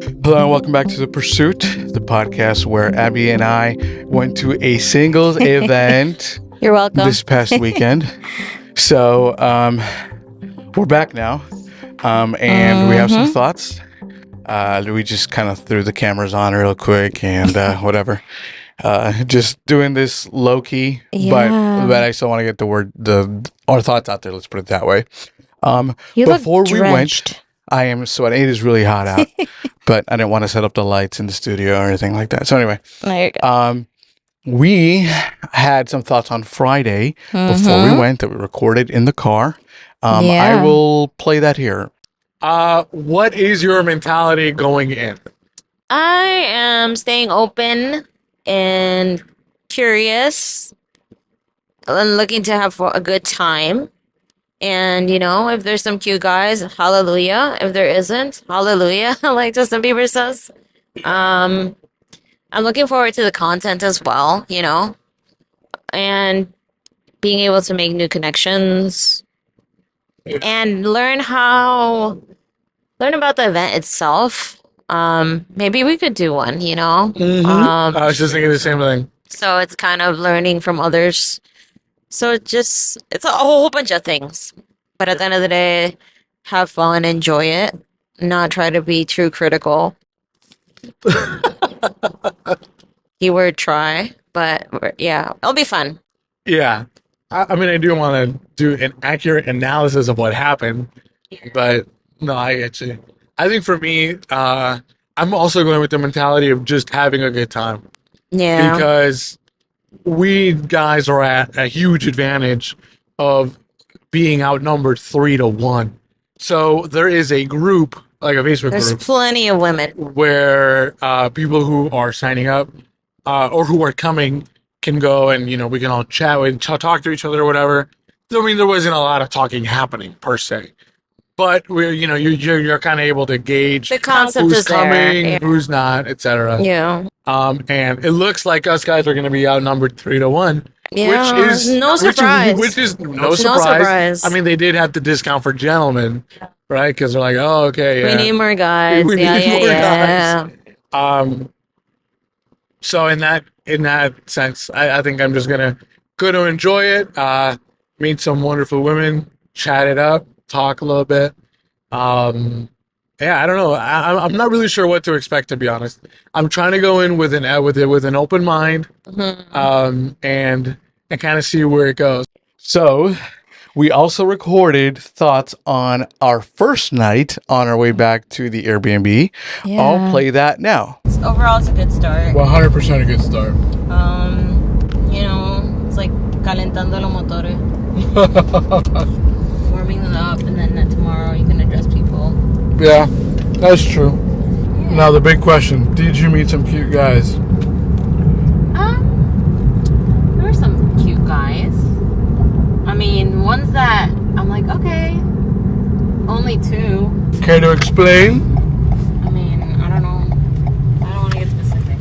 Hello and welcome back to The Pursuit, the podcast where Abby and I went to a singles event You're welcome. this past weekend. So we're back now, and we have some thoughts. We just kind of threw the cameras on real quick and whatever. Just doing this low key, but I still want to get our thoughts out there. Let's put it that way. Before we went, I am sweating. It is really hot out, but I didn't want to set up the lights in the studio or anything like that. So anyway, there you go. We had some thoughts on Friday before we went that we recorded in the car. I will play that here. What is your mentality going in? I am staying open and curious and looking to have a good time. And, if there's some cute guys, hallelujah. If there isn't, hallelujah, like Justin Bieber says. I'm looking forward to the content as well, and being able to make new connections and learn about the event itself. Maybe we could do one, I was just thinking the same thing. So it's kind of learning from others. So it's a whole bunch of things. But at the end of the day, have fun, enjoy it, not try to be too critical. Keyword try, but yeah, it'll be fun. Yeah. I do want to do an accurate analysis of what happened, but no, I get you. I think for me, I'm also going with the mentality of just having a good time. Yeah. Because we guys are at a huge advantage of being outnumbered 3-1. So there is a group, like a Facebook There's group, plenty of women where people who are signing up or who are coming can go and, we can all chat and talk to each other or whatever. I mean, there wasn't a lot of talking happening per se, but you're kind of able to gauge the concept who's is coming, there. who's not, etc. Yeah. And it looks like us guys are going to be outnumbered 3-1. Yeah, which is no surprise. Which is no surprise. I mean, they did have to discount for gentlemen, right? Because they're like, oh, okay, yeah. We need more guys. We need more guys. So in that sense, I think I'm just gonna enjoy it. Meet some wonderful women, chat it up, talk a little bit. Yeah, I don't know. I'm not really sure what to expect, to be honest. I'm trying to go in with an open mind, and kind of see where it goes. So we also recorded thoughts on our first night on our way back to the Airbnb. Yeah. I'll play that now. Overall, it's a good start. 100% a good start. It's like calentando los motores. Warming them up, and then tomorrow you can address people. Yeah, that's true. Yeah. Now the big question: did you meet some cute guys? There were some cute guys. I mean, ones that I'm like, okay, only 2. Care to explain? I mean, I don't know. I don't want to get specific.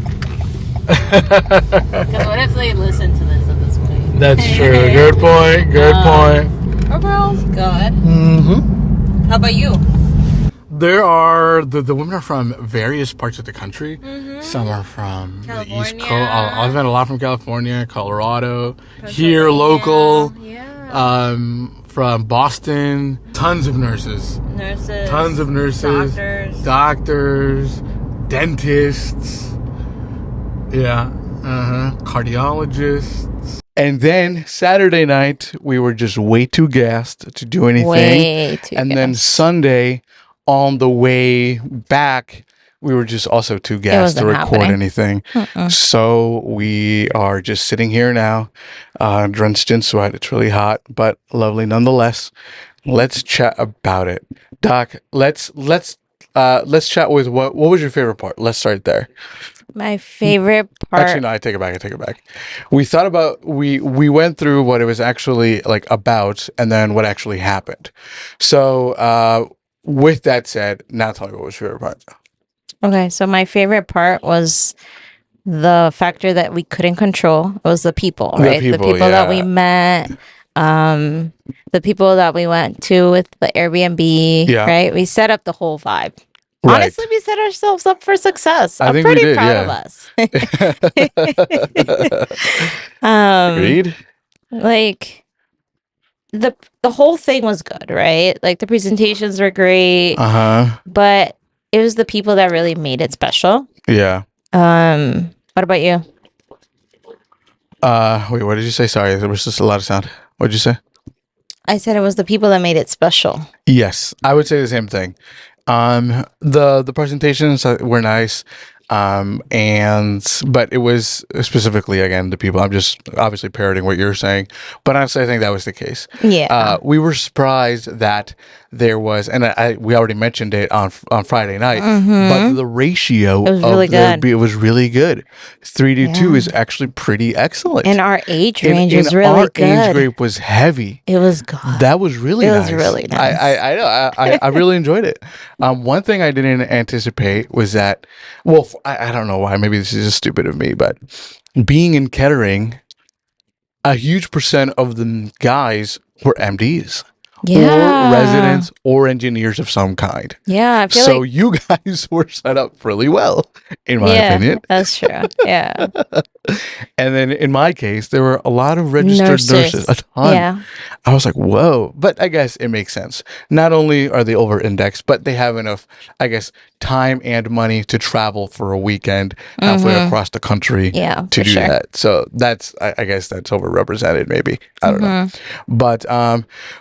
Because what if they listen to this at this point? That's true. Good point. Good point. Overall's good. How about you? There are the women are from various parts of the country. Some are from California. the East Coast. I've met a lot from California, Colorado, here local. Yeah. From Boston. Tons of nurses. Tons of nurses. Doctors. Dentists. Yeah. Cardiologists. And then Saturday night, we were just way too gassed to do anything. And then Sunday, on the way back, we were just also too gassed to record anything. So we are just sitting here now, drenched in sweat. It's really hot, but lovely nonetheless. Let's chat about it. Doc, let's chat with what was your favorite part? Let's start there. My favorite part. Actually, no, I take it back. We thought about, we went through what it was actually like about and then what actually happened. So with that said, now tell me what was your favorite part. Okay, so my favorite part was the factor that we couldn't control. It was the people, right? The people that we met, the people that we went to with the Airbnb, right? We set up the whole vibe. Honestly, we set ourselves up for success. I'm pretty proud of us. Agreed. Like the whole thing was good, right? Like the presentations were great. But it was the people that really made it special. Yeah. What about you? Wait, what did you say? Sorry, there was just a lot of sound. What did you say? I said it was the people that made it special. Yes, I would say the same thing. The presentations were nice. But it was specifically, again, the people. I'm just obviously parroting what you're saying, but honestly, I think that was the case. Yeah. We were surprised that there was, and we already mentioned it on Friday night, but the ratio was really good. It was really good. 3-2 is actually pretty excellent. And our age range was really good. Our age group was heavy. It was good. That was really nice. It was really nice. I really enjoyed it. One thing I didn't anticipate was that, well, I don't know why. Maybe this is just stupid of me, but being in Kettering, a huge percent of the guys were MDs. Or residents or engineers of some kind. Yeah, I feel so you guys were set up really well, in my opinion. That's true. Yeah. And then in my case, there were a lot of registered nurses, a ton. Yeah. I was like, whoa. But I guess it makes sense. Not only are they over-indexed, but they have enough, I guess, time and money to travel for a weekend halfway across the country to do that. So that's, I guess that's overrepresented maybe. I don't know. But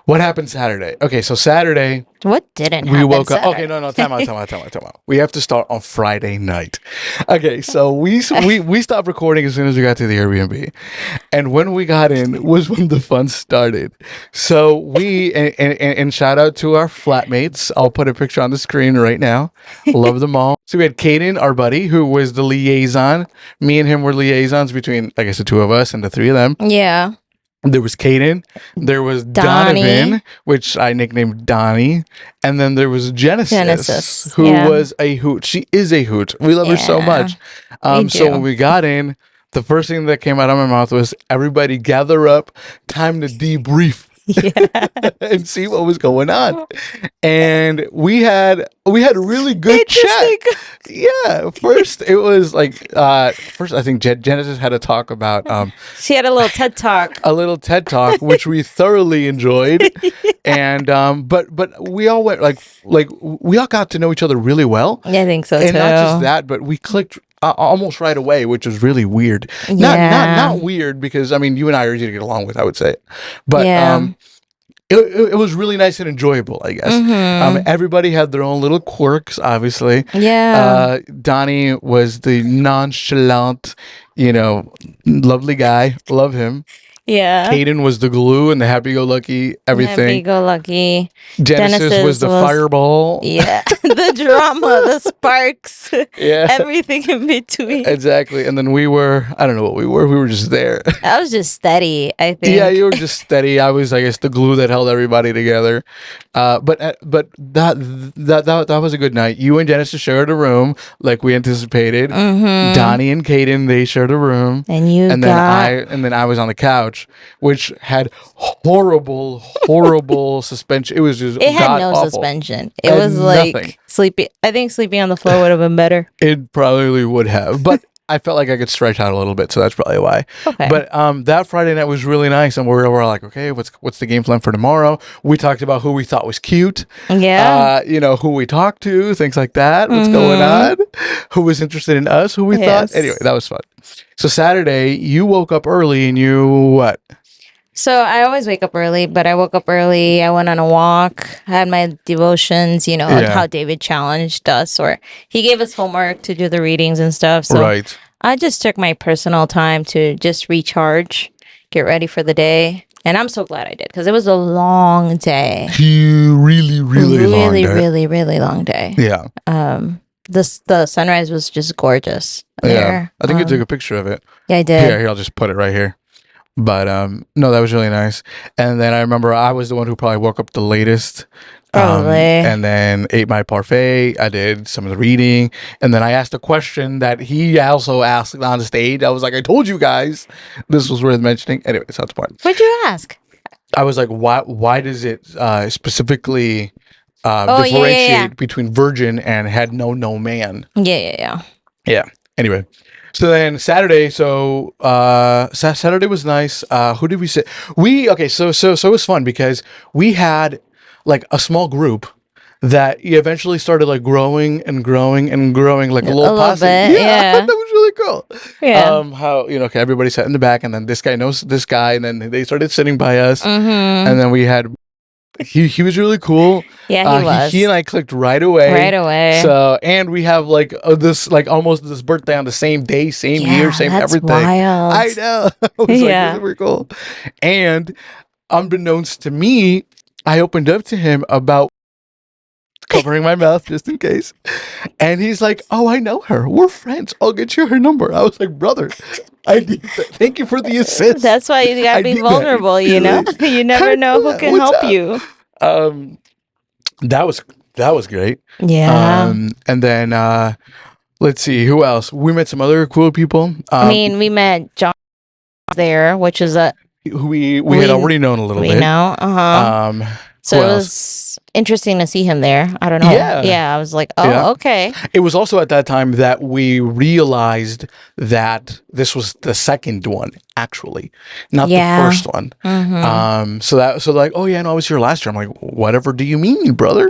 what happened Saturday? Okay, so Saturday... What didn't happen? We woke up. Saturday? Okay, no, time out. We have to start on Friday night. Okay, so we stopped recording as soon as we got to the Airbnb, and when we got in was when the fun started. So we and shout out to our flatmates. I'll put a picture on the screen right now. Love them all. So we had Caden, our buddy, who was the liaison. Me and him were liaisons between, I guess, the two of us and the three of them. Yeah. There was Caden, there was Donovan, which I nicknamed Donnie, and then there was Genesis. Who was a hoot. She is a hoot. We love her so much. So when we got in, the first thing that came out of my mouth was, everybody gather up, time to debrief. And see what was going on. And we had a really good chat. Yeah. First it was like I think Genesis had a talk about she had a little TED Talk. Which we thoroughly enjoyed. And but we all went like we all got to know each other really well. Yeah, I think so and too. And not just that, but we clicked almost right away, which was really weird. Not weird, because I mean, you and I are easy to get along with, I would say, but it was really nice and enjoyable, I guess. Everybody had their own little quirks, obviously. Donnie was the nonchalant, lovely guy. Love him. Yeah. Caden was the glue and the happy-go-lucky everything. Happy-go-lucky. Genesis was the fireball. Yeah. The drama, the sparks. Yeah. Everything in between. Exactly. And then we were, I don't know what we were. We were just there. I was just steady, I think. Yeah, you were just steady. I was, I guess, the glue that held everybody together. But that was a good night. You and Genesis shared a room like we anticipated. Donnie and Caden, they shared a room. And then I was on the couch, which had horrible suspension. It was just had no awful. Suspension. It was like nothing. Sleeping. I think sleeping on the floor would have been better. It probably would have, but I felt like I could stretch out a little bit, so that's probably why. Okay. But that Friday night was really nice, and we're like, okay, what's the game plan for tomorrow? We talked about who we thought was cute. Yeah. Who we talked to, things like that. What's going on? Who was interested in us? Who we thought. Anyway, that was fun. So Saturday, you woke up early, and you what? So I always wake up early, but I woke up early. I went on a walk, had my devotions, like how David challenged us, or he gave us homework to do the readings and stuff. So I just took my personal time to just recharge, get ready for the day. And I'm so glad I did, because it was a long day. Really long day. Really long day. Yeah. The sunrise was just gorgeous. Yeah. I think you took a picture of it. Yeah, I did. Here, I'll just put it right here. But no, that was really nice. And then I remember I was the one who probably woke up the latest. And then ate my parfait. I did some of the reading. And then I asked a question that he also asked on the stage. I was like, I told you guys this was worth mentioning. Anyway, that's the point. What'd you ask? I was like, why does it specifically differentiate between virgin and had no man. Yeah. Anyway, so then Saturday. So Saturday was nice. Who did we say? So it was fun because we had like a small group that eventually started like growing and growing and growing, like a little posse. Yeah, I thought that was really cool. Yeah. How okay, everybody sat in the back, and then this guy knows this guy, and then they started sitting by us, and then we had. He was really cool. Yeah, he was. He and I clicked right away. Right away. So, and we have like this, like almost this birthday on the same day, same year, same everything. Wild. I know. It was like super cool. And unbeknownst to me, I opened up to him about covering my mouth just in case. And he's like, "Oh, I know her. We're friends. I'll get you her number." I was like, "Brother, thank you for the assist." That's why you gotta be vulnerable, you know? You never know who can help you. That was great. Yeah. And then let's see, who else? We met some other cool people. We met John there, which is who we had already known a little bit. We know. So it was interesting to see him there. I don't know. Yeah. I was like, okay. It was also at that time that we realized that this was the second one, actually, not the first one. So like, oh yeah, no, I was here last year. I'm like, whatever do you mean, brother?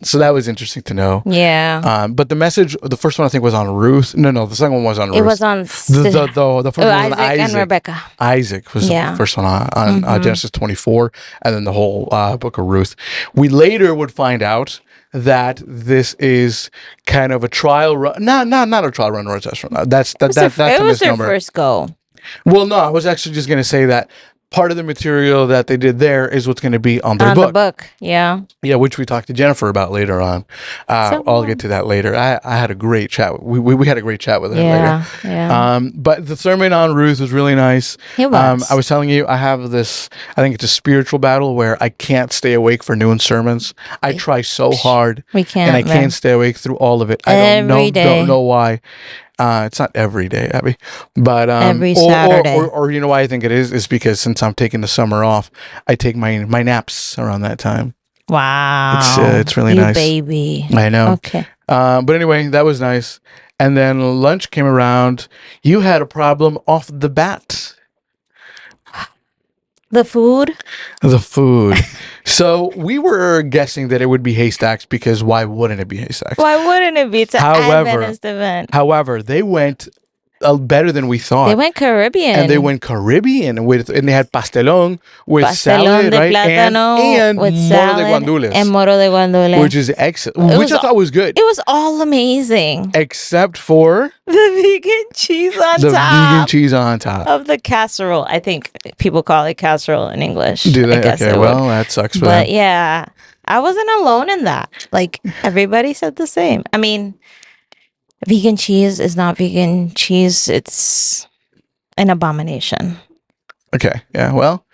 So that was interesting to know. Yeah. But the message, the first one I think was on Ruth. No, the second one was on Ruth. It was on the first one was on Isaac and Rebecca. Isaac was the first one on Genesis 24, and then the whole book of Ruth. We later would find out that this is kind of a trial run. Not a trial run or a test run. That's a misnomer. It was their first go. Well, no, I was actually just going to say that part of the material that they did there is what's going to be on their book. The book, yeah. Yeah, which we talked to Jennifer about later on. I'll get to that later. I had a great chat. We had a great chat with her later. Yeah. But the sermon on Ruth was really nice. It was. I was telling you, I have this, I think it's a spiritual battle where I can't stay awake for noon sermons. I try so hard. We can't. And I can't stay awake through all of it. I don't know why. It's not every day, Abby, but every Saturday. Or you know why I think it is because since I'm taking the summer off, I take my naps around that time. Wow, it's really nice, baby. I know. Okay, but anyway, that was nice. And then lunch came around. You had a problem off the bat. The food. So we were guessing that it would be Haystacks because why wouldn't it be Haystacks? Why wouldn't it be? It's an Adventist event. However, they went better than we thought. They went Caribbean. And they they had pastelón with salad, de right? And with moro salad de guandules. And moro de guandules. Which is excellent. Which I thought was good. It was all amazing. Except for the vegan cheese on top. Of the casserole. I think people call it casserole in English. Do they? Okay, well, that sucks for them. But yeah, I wasn't alone in that. Like, everybody said the same. I mean, vegan cheese is not vegan cheese. It's an abomination. Okay. Yeah. Well,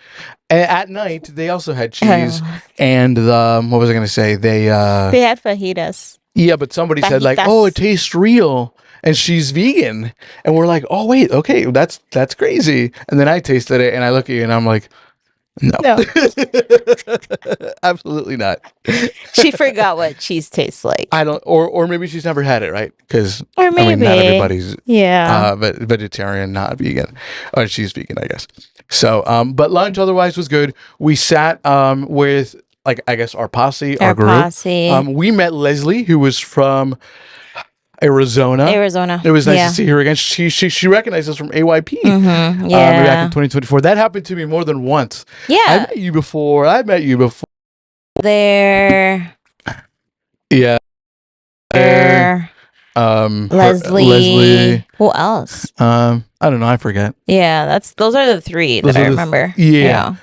at night they also had cheese and what was I going to say? They had fajitas. Yeah, but somebody said like, "Oh, it tastes real." And she's vegan. And we're like, "Oh, wait. Okay, that's crazy." And then I tasted it and I look at you and I'm like, No. Absolutely not. She forgot what cheese tastes like. I don't, or maybe she's never had it, right? Because or maybe. I mean, not everybody's vegetarian, not vegan. Or she's vegan, I guess. So, but lunch otherwise was good. We sat with, like, I guess our posse, our group. Posse. We met Leslie, who was from Arizona. It was nice to see her again. She recognized us from AYP. Mm-hmm. Back in 2024. That happened to me more than once. Yeah. I met you before. There. Yeah. Leslie. Who else? I don't know. I forget. Yeah, those are the three that I remember. Yeah.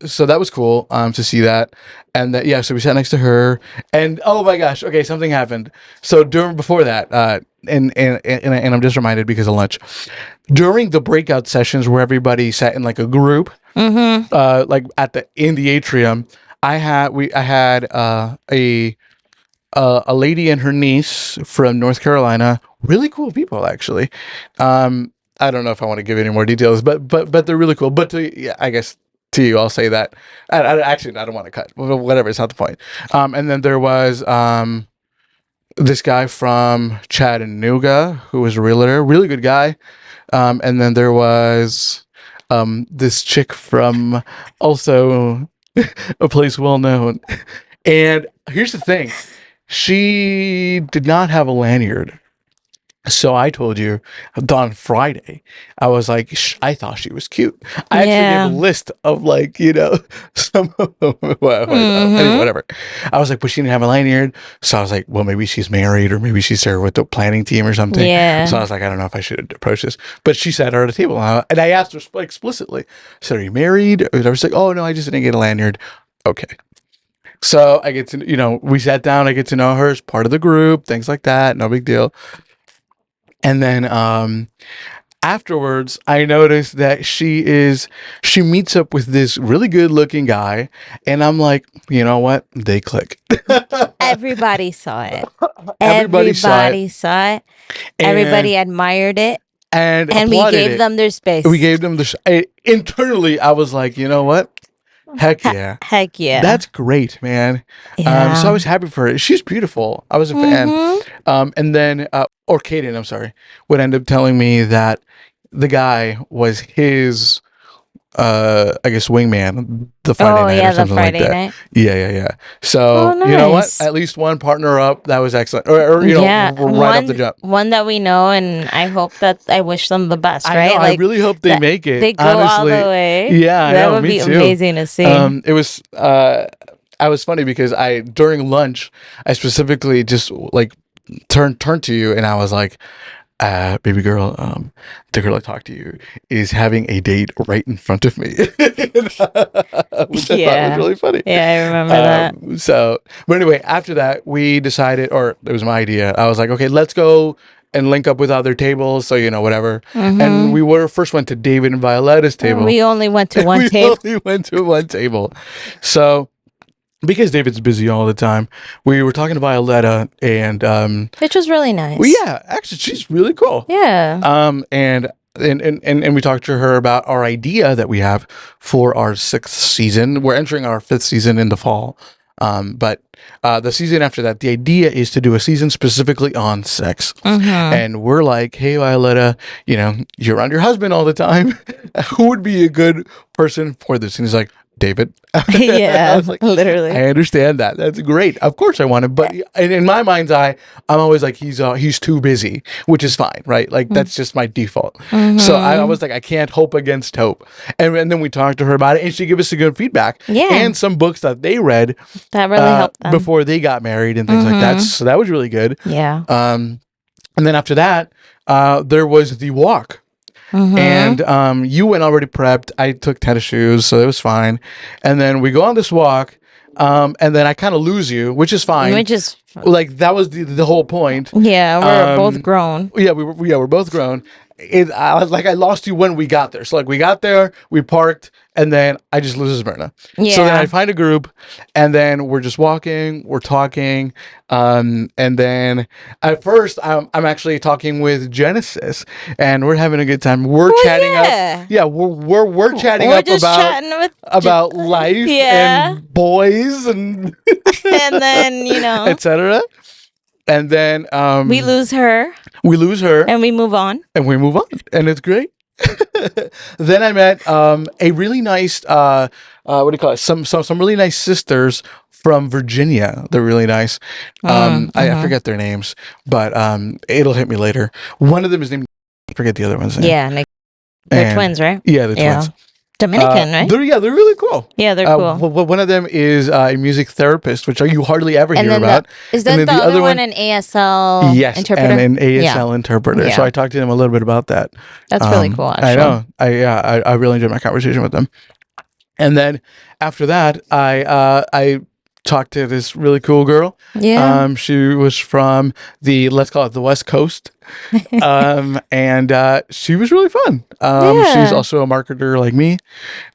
So that was cool to see that. And so we sat next to her and oh my gosh, okay, something happened. So before that, and I'm just reminded because of lunch. During the breakout sessions where everybody sat in like a group, like in the atrium, I had a lady and her niece from North Carolina, really cool people actually. I don't know if I want to give any more details, but they're really cool. But I guess to you. I'll say that. Actually, I don't want to cut. Whatever. It's not the point. And then there was this guy from Chattanooga who was a realtor, really good guy. And then there was this chick from also a place well known. And here's the thing. She did not have a lanyard. So I told you on Friday, I was like, I thought she was cute. I actually gave a list of like, some of them. Anyway, whatever. I was like, but she didn't have a lanyard. So I was like, well, maybe she's married or maybe she's there with the planning team or something. Yeah. So I was like, I don't know if I should approach this. But she sat her at a table and I asked her explicitly, so are you married? And I was like, oh, no, I just didn't get a lanyard. Okay. So I get to, we sat down, I get to know her as part of the group, things like that. No big deal. And then afterwards, I noticed that she meets up with this really good looking guy. And I'm like, you know what? They click. Everybody saw it. Everybody saw it. Everybody admired it. And we gave them their space. We gave them internally, I was like, you know what? Heck yeah. Heck yeah. That's great, man. Yeah. So I was happy for her. She's beautiful. I was a fan. And then, or Kaden, I'm sorry, would end up telling me that the guy was his, I guess, wingman the Friday night or something like that. Night. Yeah. So, nice. You know what? At least one partner up. That was excellent. Or right off the jump. One that we know, and I wish them the best, right? I really hope they make it. They go honestly. All the way. Yeah, that would be amazing to see. It was, I was funny because during lunch, I specifically just like turned to you and I was like, baby girl, the girl I talked to you is having a date right in front of me. Which I thought was really funny. Yeah, I remember that. So, but anyway, after that, we decided, or it was my idea. I was like, okay, let's go and link up with other tables. So, whatever. And we first went to David and Violetta's table. We only went to one table. We only went to one table. So, because David's busy all the time, we were talking to Violetta and which was really nice. Well, yeah, actually, she's really cool. Yeah. And we talked to her about our idea that we have for our 6th season. We're entering our 5th season in the fall. But the season after that, the idea is to do a season specifically on sex. And we're like, hey, Violetta, you're around your husband all the time. Who would be a good person for this? And he's like, David. Yeah, I was like, literally. I understand that. That's great. Of course I want him. But in my mind's eye, I'm always like, he's too busy, which is fine, right? Like, that's just my default. So I was like, I can't hope against hope. And then we talked to her about it, and she gave us some good feedback. Yeah. And some books that they read. That really helped them. Before they got married and things like that. So that was really good. Yeah. And then after that, there was the walk. And you went already prepped. I took tennis shoes, so it was fine. And then we go on this walk, and then I kind of lose you, which is fine. Which is like that was the whole point. Yeah, we're both grown. Yeah, we're both grown. I lost you when we got there. So like we got there, we parked, and then I just lose Smyrna. Yeah. So then I find a group, and then we're just walking, we're talking, and then at first I'm actually talking with Genesis, and we're having a good time. We're chatting up. Yeah, we're chatting up about life and boys and and then etc. And then we lose her. And we move on. And it's great. Then I met a really nice what do you call it? Some really nice sisters from Virginia. They're really nice. I forget their names, but it'll hit me later. One of them is named, I forget the other one's name. Yeah, they're twins, right? Yeah, they're twins. Dominican, right? They're really cool. Yeah, they're cool. One of them is a music therapist, which you hardly ever hear about. Is that the other one an ASL interpreter? Yes, and an ASL interpreter. Yeah. So I talked to them a little bit about that. That's really cool, actually. I know. I really enjoyed my conversation with them. And then after that, I talked to this really cool girl. Yeah. She was from let's call it the West Coast. And she was really fun. She's also a marketer like me.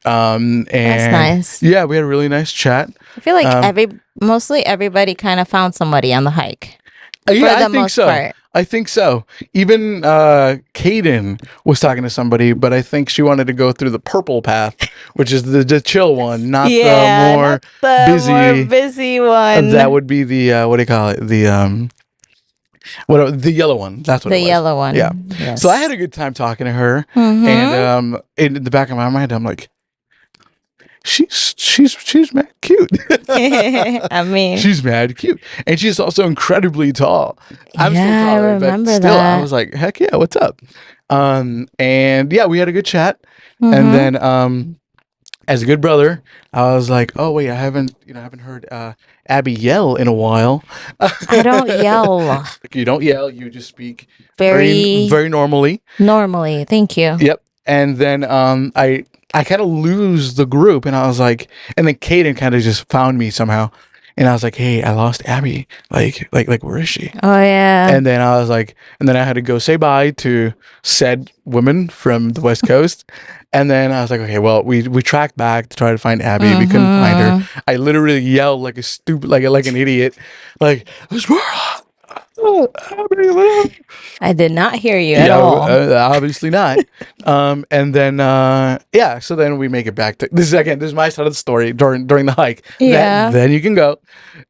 And that's nice. Yeah, we had a really nice chat. I feel like mostly everybody kind of found somebody on the hike. Yeah, I think so. Part. I think so. Even Kaden was talking to somebody, but I think she wanted to go through the purple path, which is the chill one, not the more busy one. That would be the what do you call it? The yellow one. That's what the it was. yellow one. Yeah. Yes. So I had a good time talking to her, Mhm. and in the back of my mind, I'm like, she's mad cute. I mean, she's mad cute, and she's also incredibly tall. I'm Yeah, still I taller, remember but still, I that. was like, heck yeah, what's up? And yeah, we had a good chat, Mhm. and then as a good brother, I was like, oh wait, I haven't heard Abby yell in a while. I don't yell. You don't yell. You just speak Very very normally. normally. Thank you. Yep. And then I kind of lose the group, and I was like, and then Kaden kind of just found me somehow, and I was like, hey, I lost Abby. Like where is she? Oh yeah. And then I was like, and then I had to go say bye to said woman from the West Coast. And then I was like, okay, well, we tracked back to try to find Abby. We couldn't find her. I literally yelled like a stupid, like an idiot, like, Abby, whatever. I did not hear you at all. Obviously not. And then yeah, so then we make it back to this is my side of the story during the hike. Yeah. Then you can go,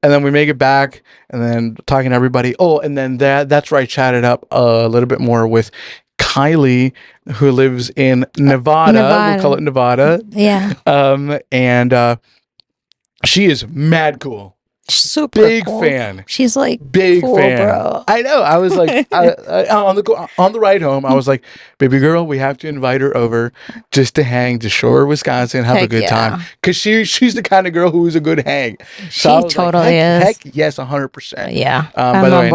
and then we make it back, and then talking to everybody. Oh, and then that's where I chatted up a little bit more with Kylie, who lives in Nevada. We'll call it Nevada. Yeah. And she is mad cool. Super big cool. fan. She's like Big cool, fan. bro. I know. I was like, on the ride home, I was like, baby girl, we have to invite her over just to hang to Shore, Wisconsin, have a Heck good yeah. time. Because she's the kind of girl who's a good hang. She So I was totally like, is. Heck yes, 100%. Yeah. By the way,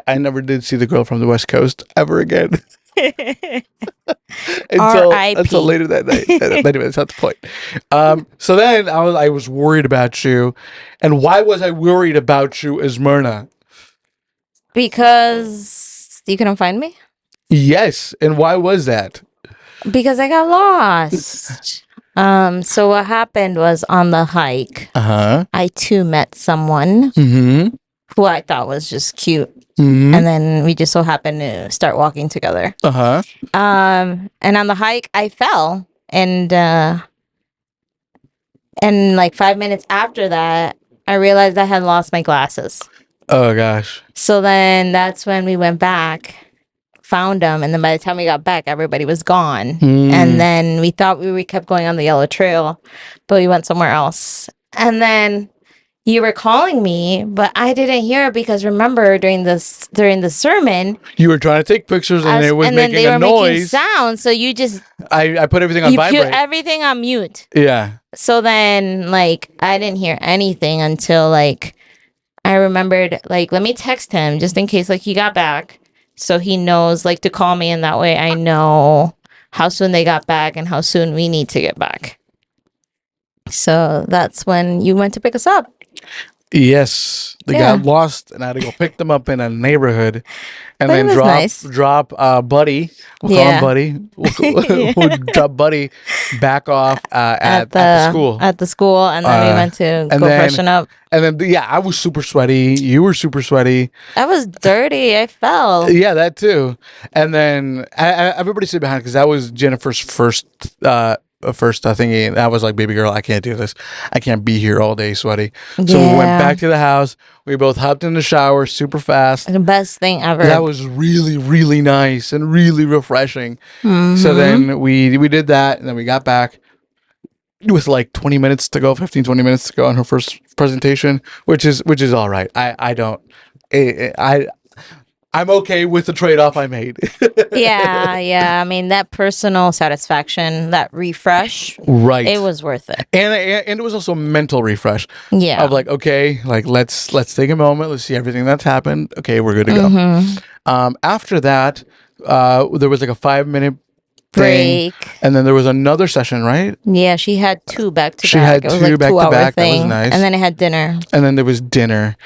I never did see the girl from the West Coast ever again. until later that night. Anyway, that's not the point. So then I was worried about you. And why was I worried about you, Esmerna? Because you couldn't find me? Yes. And why was that? Because I got lost. So what happened was on the hike, I too met someone who I thought was just cute. And then we just so happened to start walking together. And on the hike, I fell, and like 5 minutes after that, I realized I had lost my glasses. Oh gosh. So then that's when we went back, found them, and then by the time we got back, everybody was gone. And then we thought we kept going on the yellow trail, but we went somewhere else. And then you were calling me, but I didn't hear it because remember during the sermon, you were trying to take pictures and it was making a noise. Making sound, so you just I put everything on vibrate. You put everything on mute. Yeah. So then like I didn't hear anything until like I remembered like let me text him just in case like he got back, so he knows like to call me, and that way I know how soon they got back and how soon we need to get back. So that's when you went to pick us up. Yes, they got lost, and I had to go pick them up in a neighborhood, and then drop Buddy. We'll call him Buddy. We'll drop Buddy back off at the school. At the school, and then we went to go freshen up. And then I was super sweaty. You were super sweaty. I was dirty. I fell. Yeah, that too. And then everybody sit behind because that was Jennifer's first thingy, and I was like, baby girl, I can't do this. I can't be here all day sweaty. So we went back to the house. We both hopped in the shower super fast. The best thing ever. That was really, really nice and really refreshing. So then we did that, and then we got back with like 20 minutes to go, 15, 20 minutes to go on her first presentation, which is all right. I'm okay with the trade-off I made. yeah. I mean, that personal satisfaction, that refresh, right? It was worth it, and it was also a mental refresh. Yeah, of like, okay, like let's take a moment, let's see everything that's happened. Okay, we're good to go. After that, there was like a 5-minute break, and then there was another session, right? Yeah, she had two back to back. She had two back to back. That was nice. And then it had dinner. And then there was dinner.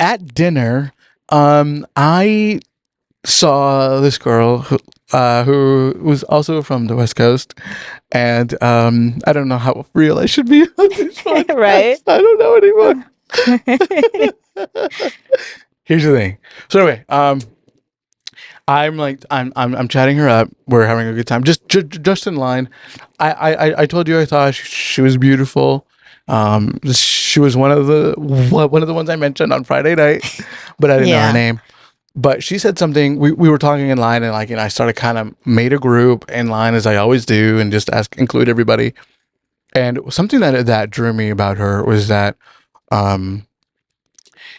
At dinner, I saw this girl who was also from the West Coast, and I don't know how real I should be on this one. Right? I don't know anymore. here's the thing. So anyway, I'm chatting her up. We're having a good time. Just in line. I told you I thought she was beautiful. She was one of the ones I mentioned on Friday night, but I didn't know her name. But she said something. We were talking in line, and I started kind of made a group in line as I always do, and just include everybody. And something that drew me about her was that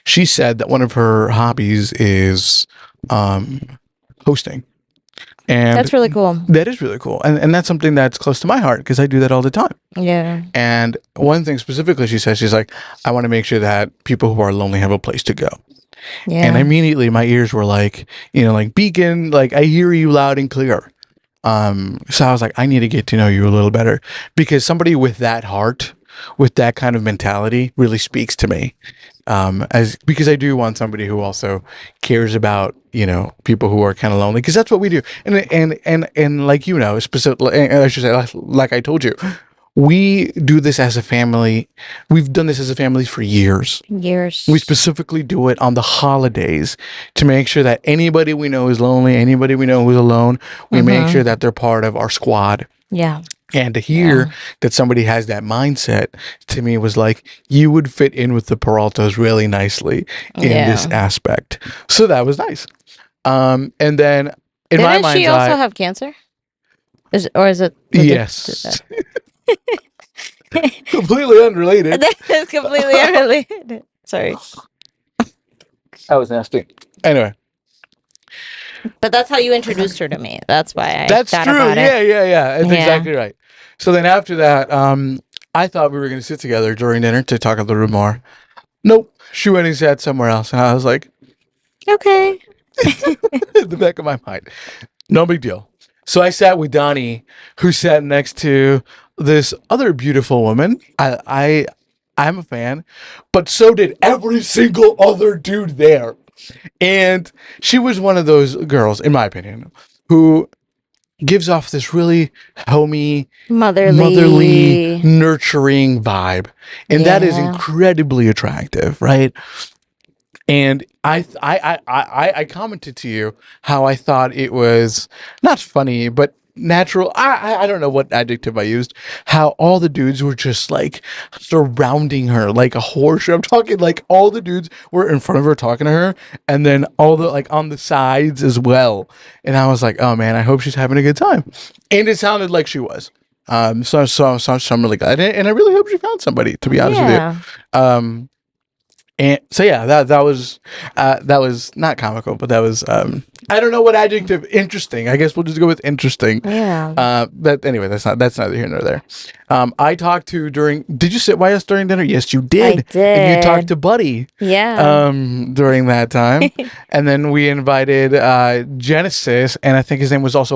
she said that one of her hobbies is hosting. And that's really cool. That is really cool. And that's something that's close to my heart because I do that all the time. Yeah. And one thing specifically she says, she's like, I want to make sure that people who are lonely have a place to go. Yeah. And immediately my ears were like, like Beacon, like I hear you loud and clear. So I was like, I need to get to know you a little better because somebody with that heart, with that kind of mentality really speaks to me. Because I do want somebody who also cares about, people who are kind of lonely, because that's what we do. And like, specifically, I should say, like I told you, we do this as a family. We've done this as a family for years. We specifically do it on the holidays to make sure that anybody we know is lonely, anybody we know who's alone, we make sure that they're part of our squad. Yeah. And to hear that somebody has that mindset, to me, was like, you would fit in with the Peraltas really nicely in this aspect. So that was nice. And then in my mind's eye... Didn't she also have cancer? Is it... Yes. Completely unrelated. That is completely unrelated. Sorry. That was nasty. Anyway. But that's how you introduced her to me. That's why I That's thought true. About it. Yeah. That's exactly right. So then after that, I thought we were going to sit together during dinner to talk a little bit more. Nope. She went and sat somewhere else. And I was like, okay. In the back of my mind. No big deal. So I sat with Donnie, who sat next to this other beautiful woman. I'm a fan, but so did every single other dude there. And she was one of those girls, in my opinion, who gives off this really homey, motherly, nurturing vibe. And that is incredibly attractive, right? And I commented to you how I thought it was not funny, but natural. I don't know what adjective I used. How all the dudes were just like surrounding her like a horse. I'm talking like all the dudes were in front of her talking to her, and then all the like on the sides as well. And I was like, oh man, I hope she's having a good time. And it sounded like she was. So I'm really glad, and I really hope she found somebody. To be honest with you. And so that was not comical, but that was I don't know what adjective. Interesting. I guess we'll just go with interesting. Yeah. But anyway, that's neither here nor there. I talked to Did you sit by us during dinner? Yes, you did. I did. And you talked to Buddy. Yeah. During that time, and then we invited Genesis, and I think his name was also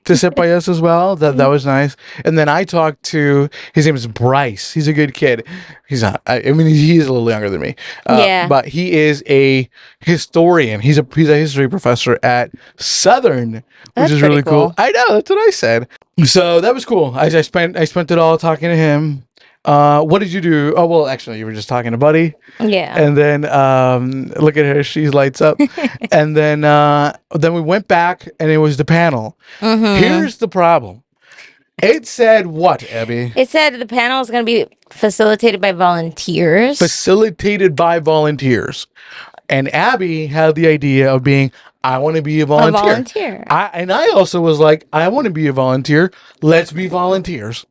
to sit by us as well. That was nice. And then I talked to, his name is Bryce. He's a good kid. He's not, I mean, he's a little younger than me. But he is a historian. He's a history professor at Southern, which is really cool. I know, that's what I said. So that was cool. I spent it all talking to him. What did you do? Oh, well, actually, you were just talking to Buddy. Yeah. And then, look at her. She lights up. And then we went back and it was the panel. Mm-hmm. Here's the problem. It said what, Abby? It said the panel is going to be facilitated by volunteers. Facilitated by volunteers. And Abby had the idea of being, I want to be a volunteer. I also was like, I want to be a volunteer. Let's be volunteers.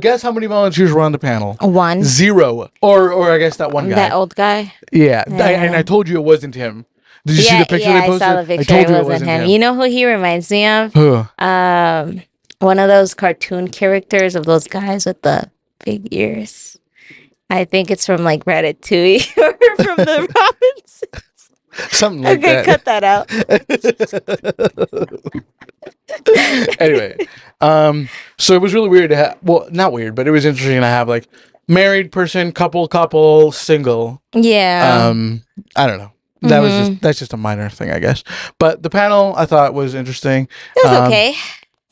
Guess how many volunteers were on the panel? 1. 0. Or I guess that one guy. That old guy? Yeah. And I told you it wasn't him. Did you see the picture they posted? I saw the picture. I told it wasn't him. You know who he reminds me of? Who? One of those cartoon characters of those guys with the big ears. I think it's from like Ratatouille or from the Robinsons. Something like that. Okay, cut that out. Anyway, so it was really weird to have, well, not weird, but it was interesting to have like married person, couple, single. Yeah. I don't know. That's just a minor thing, I guess. But the panel I thought was interesting. It was okay.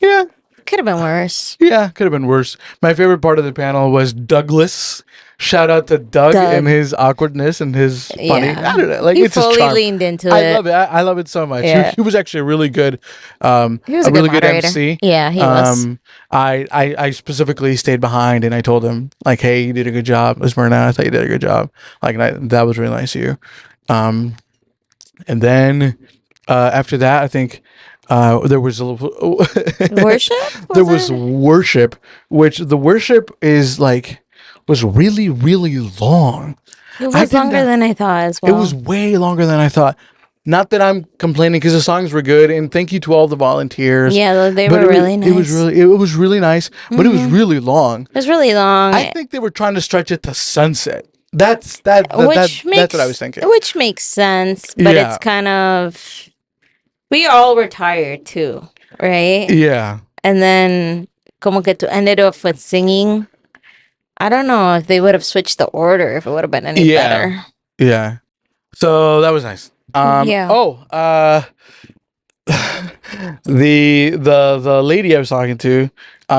Yeah. Could have been worse. Yeah, could have been worse. My favorite part of the panel was Douglas. Shout out to Doug and his awkwardness and his funny. Yeah. I don't know. Like, He it's his fully charm. leaned into I it. love it. I love it so much. Yeah. He was actually a really good, He was a really good good moderator. MC. Yeah, he was. I specifically stayed behind and I told him, like, hey, you did a good job, Myrna. I thought you did a good job. Like, that was really nice of you. And then after that, I think there was a little Worship? There was worship, which the worship is like was really, really long. It was longer than I thought as well. It was way longer than I thought. Not that I'm complaining, because the songs were good, and thank you to all the volunteers. Yeah, they were really nice. It was really nice, but it was really long. It was really long. I think they were trying to stretch it to sunset. That's what I was thinking. Which makes sense, but it's kind of, we all were tired too, right? Yeah. And then como que to end it off with singing. I don't know if they would have switched the order, if it would have been any better. Yeah. So that was nice. The lady I was talking to,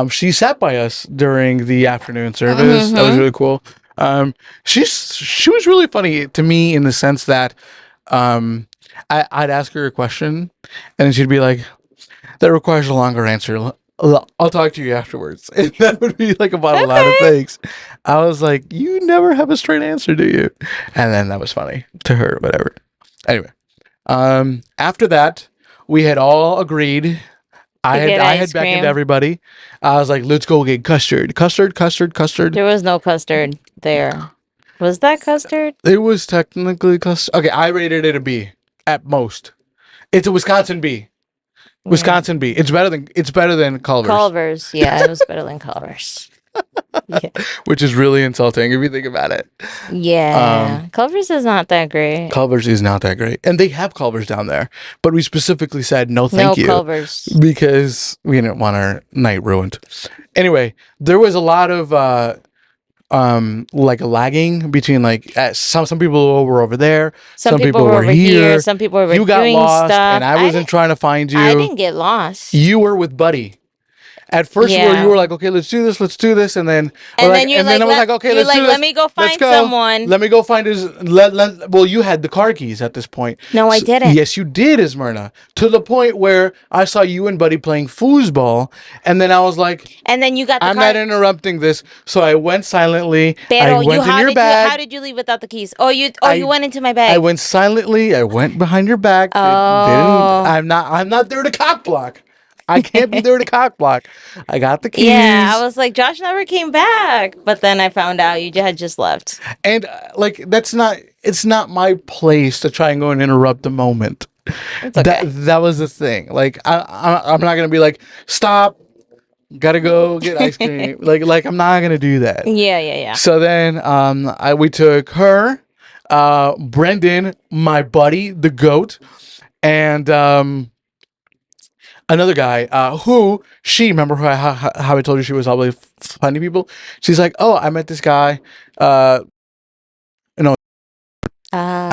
she sat by us during the afternoon service. That was really cool. She was really funny to me in the sense that I'd ask her a question and then she'd be like, that requires a longer answer. I'll talk to you afterwards. And that would be like about a lot of things. I was like, you never have a straight answer, do you? And then that was funny to her, whatever. Anyway, after that, we had all agreed. I had beckoned everybody. I was like, let's go get custard. Custard. There was no custard there. Was that custard? It was technically custard. Okay, I rated it a B at most. It's a Wisconsin B. Wisconsin B. It's better than Culver's. Culver's, yeah, it was better than Culver's. Yeah. Which is really insulting if you think about it. Yeah. Culver's is not that great. Culver's is not that great. And they have Culver's down there. But we specifically said no thank you. No Culver's. Because we didn't want our night ruined. Anyway, there was a lot of like lagging between like some people were over there, some people were here, some people were you got doing lost stuff. and I wasn't trying to find you. I didn't get lost. You were with Buddy. At first, you were like, okay, let's do this, and then I was like, okay, let's do this. Let me go find someone. Let me go find his. Well, you had the car keys at this point. No, I didn't. Yes, you did, Esmerna. To the point where I saw you and Buddy playing foosball, and then I was like, and then you got. I'm not interrupting this, so I went silently. I went in your bag. How did you leave without the keys? You went into my bag. I went silently. I went behind your back. I'm not there to cock block. I can't be there to cock block. I got the keys. Yeah, I was like, Josh never came back. But then I found out you had just left. And it's not my place to try and go and interrupt the moment. It's okay. That was the thing. Like, I'm not going to be like, stop, gotta go get ice cream. like I'm not going to do that. Yeah. So then we took her, Brendan, my buddy, the goat, and another guy who remember how I told you she was always funny people. She's like, oh, I met this guy.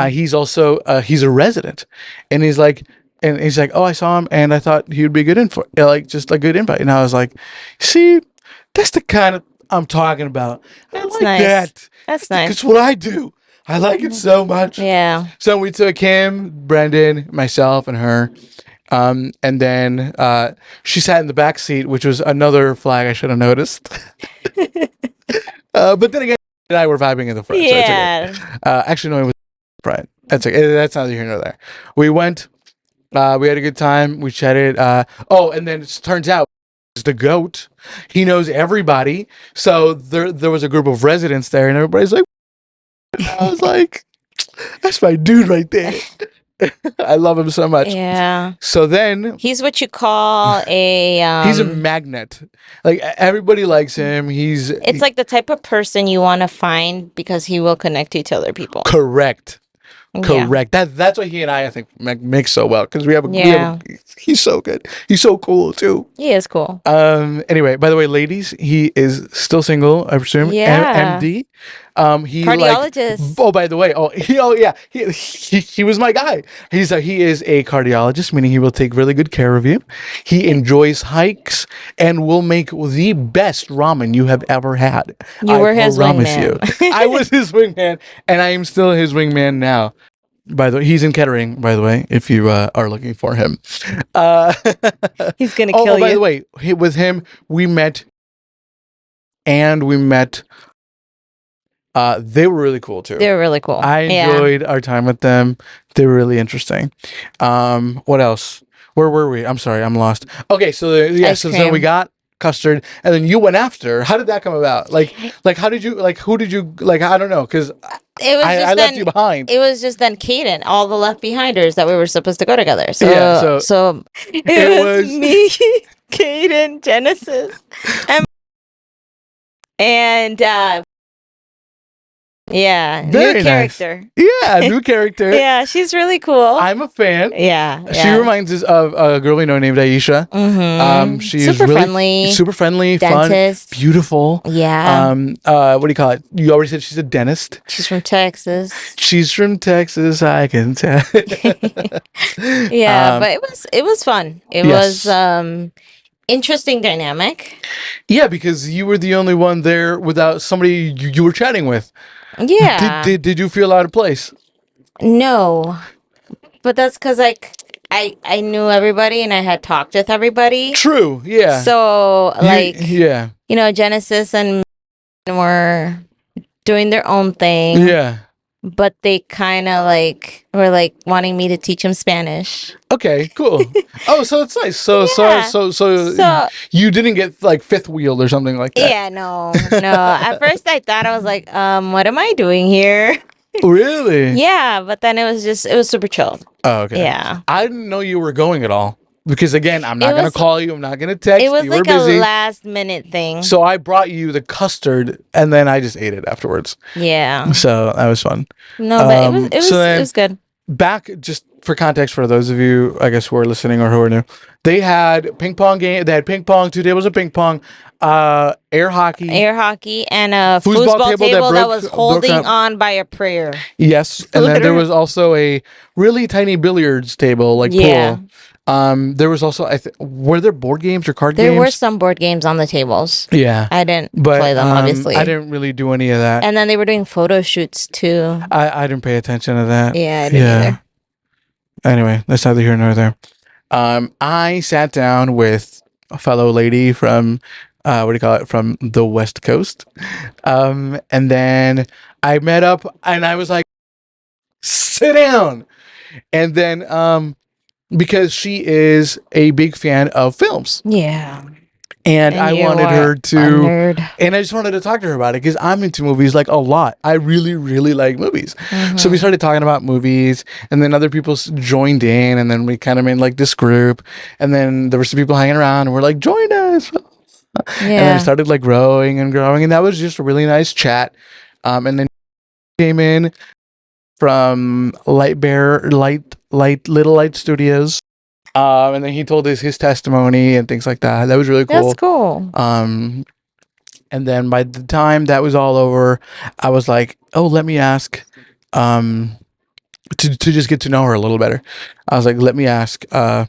He's also he's a resident, and he's like, oh, I saw him, and I thought he would be a good info, like just a good invite. And I was like, see, that's the kind of I'm talking about. That's nice. That's nice. That's what I do. I like it so much. Yeah. So we took him, Brendan, myself, and her. And then she sat in the back seat, which was another flag I should have noticed. But then again, and I were vibing in the front. Yeah. So okay. Actually, no, it was right. That's okay. That's neither here nor there. We went. We had a good time. We chatted. And then it turns out the goat. He knows everybody. So there was a group of residents there, and everybody's like, I was like, that's my dude right there. I love him so much. Yeah. So then he's what you call he's a magnet. Like everybody likes him. It's like the type of person you want to find because he will connect you to other people. Correct. That's what he and I think make so well because we have he's so good. He's so cool too. He is cool. Anyway, by the way, ladies, he is still single, I presume. Yeah. MD. He Cardiologist. Oh, by the way, he was my guy. He is a cardiologist, meaning he will take really good care of you. He enjoys hikes and will make the best ramen you have ever had. You were his wingman. I was his wingman, and I am still his wingman now. By the way, he's in Kettering, by the way, if you are looking for him. He's going to kill you. By the way, with him, we met. They were really cool, too. They were really cool. I enjoyed our time with them. They were really interesting. What else? Where were we? I'm sorry, I'm lost. Okay, so then we got custard, and then you went after. How did that come about? Like how did you, who did you, I don't know, because I left you behind. It was just then Kaden, all the left behinders that we were supposed to go together. So it was me, Kaden, Genesis, and Very new character. Nice. Yeah, new character. Yeah, she's really cool. I'm a fan. Yeah. She reminds us of a girl we know named Aisha. Mm-hmm. She's super friendly, dentist. Fun, beautiful. Yeah. What do you call it? You already said she's a dentist. She's from Texas. I can tell. Yeah, but it was fun. It was interesting dynamic. Yeah, because you were the only one there without somebody you were chatting with. Yeah. Did you feel out of place? No, but that's because I knew everybody and I had talked with everybody. True. Yeah. So Genesis and were doing their own thing. Yeah. But they kind of were wanting me to teach them Spanish. Okay, cool. Oh, so it's nice. So you didn't get fifth wheel or something like that. Yeah, no. At first I thought, I was like, what am I doing here? Really? Yeah, but then it was super chill. Oh, okay. Yeah. I didn't know you were going at all. Because again, I'm not going to call you. I'm not going to text you. It was like a last minute thing. So I brought you the custard and then I just ate it afterwards. Yeah. So that was fun. No, but it was good. Back, just for context for those of you, I guess, who are listening or who are new, they had ping pong game. They had ping pong, 2 tables of ping pong, air hockey, and a foosball table that was holding on by a prayer. Yes, and then there was also a really tiny billiards table, pool. There was also, were there board games or card games? There were some board games on the tables. Yeah. I didn't play them, obviously. I didn't really do any of that. And then they were doing photo shoots, too. I didn't pay attention to that. Yeah, I didn't either. Anyway, that's neither here nor there. I sat down with a fellow lady from, from the West Coast. And then I met up and I was like, sit down. And then, because she is a big fan of films. Yeah. And I wanted her to, and I just wanted to talk to her about it because I'm into movies a lot. I really, really like movies. Mm-hmm. So we started talking about movies, and then other people joined in, and then we kind of made this group, and then there were some people hanging around, and we're like, join us. Yeah. And then it started growing and growing, and that was just a really nice chat. And then came in from Little Light Studios. And then he told us his testimony and things like that. That was really cool. That's cool. And then by the time that was all over, I was like, oh, let me ask, to just get to know her a little better. I was like, let me ask a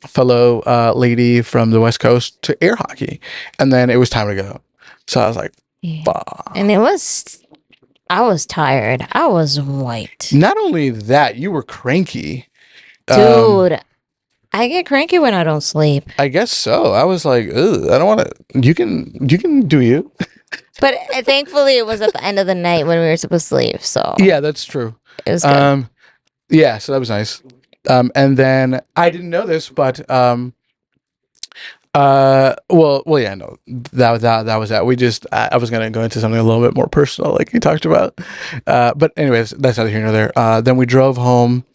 fellow lady from the West Coast to air hockey. And then it was time to go. So I was like, bah. And I was tired. I was white. Not only that, you were cranky. Dude, I get cranky when I don't sleep. I guess so. I was like, ugh, I don't want to. You can do you. But thankfully, it was at the end of the night when we were supposed to leave. So yeah, that's true. It was good. Yeah, so that was nice. And then I didn't know this, but yeah, no, that was that. We just, I was gonna go into something a little bit more personal, like you talked about. But anyways, that's neither here nor there. Then we drove home.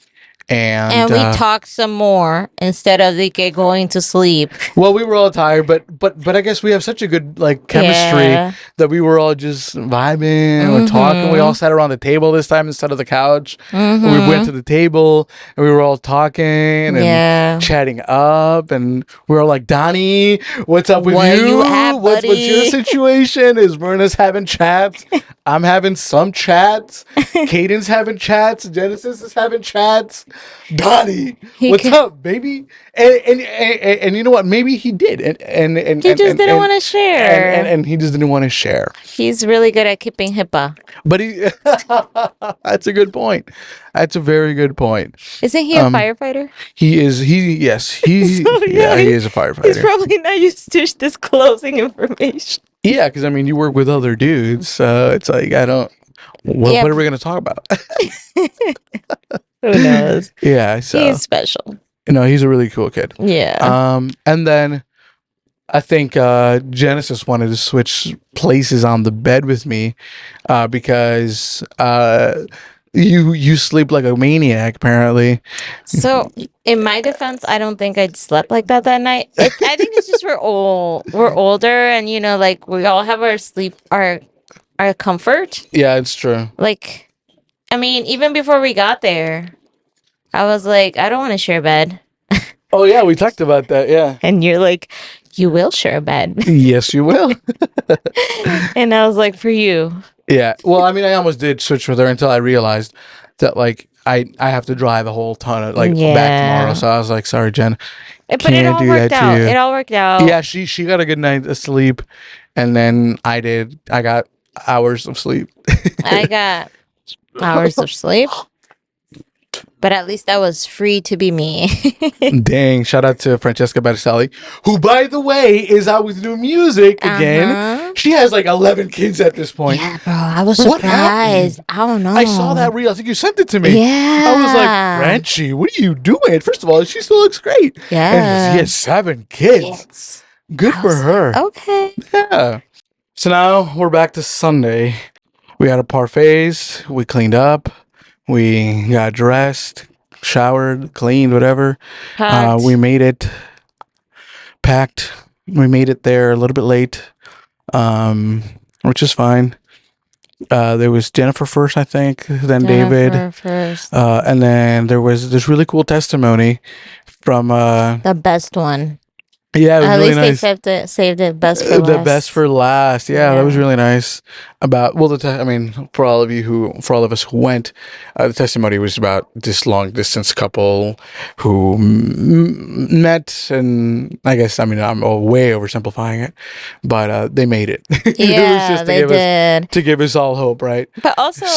And we talked some more instead of going to sleep. Well, we were all tired, but I guess we have such a good like chemistry that we were all just vibing and talking. We all sat around the table this time instead of the couch. We went to the table and we were all talking and chatting up, and we were all like, Donnie, what's up with you? What's your situation? Is Myrna's having chats? I'm having some chats. Caden's having chats. Genesis is having chats. Donnie, what's up, baby? And you know what? Maybe he did, and he just didn't want to share, and he just didn't want to share. He's really good at keeping HIPAA. But he, that's a good point. That's a very good point. Isn't he a firefighter? He is. Yes. He is a firefighter. He's probably not used to disclosing information. Yeah, because I mean, you work with other dudes, so it's like I don't. What are we going to talk about? Who knows? Yeah, so he's special. He's a really cool kid. Yeah. And then I think Genesis wanted to switch places on the bed with me because you sleep like a maniac apparently. So in my defense, I don't think I slept like that night. I think it's just we're older, and like we all have our sleep, our comfort. Yeah, it's true. Like, I mean, even before we got there, I was like, I don't want to share a bed. Oh yeah, we talked about that. Yeah. And you're like, you will share a bed. Yes, you will. And I was like, for you. Yeah. Well, I mean, I almost did switch with her until I realized that like I have to drive a whole ton of back tomorrow. So I was like, sorry, Jen. But it all worked out. It all worked out. Yeah, she got a good night of sleep, and then I did. I got hours of sleep. I got hours of sleep. But at least I was free to be me. Dang, shout out to Francesca Baerstone, who, by the way, is out with new music again. She has like 11 kids at this point. Yeah, bro, I was surprised. I don't know. I saw that reel. I think you sent it to me. Yeah. I was like, Frenchie, what are you doing? First of all, she still looks great. Yeah. And she has 7 kids. Good for her. Okay. Yeah. So now we're back to Sunday. We had a parfaits. We cleaned up. We got dressed, showered, cleaned, whatever. We made it packed. We made it there a little bit late, which is fine. There was Jennifer first, I think, then David. First. And then there was this really cool testimony from the best one. Yeah, it was At really least nice. They saved it best for last. The best for last. Yeah, that was really nice. About I mean, for all of us who went, the testimony was about this long distance couple who met, and I guess I'm way oversimplifying it, but they made it. Yeah, they did. To give us all hope, right? But also,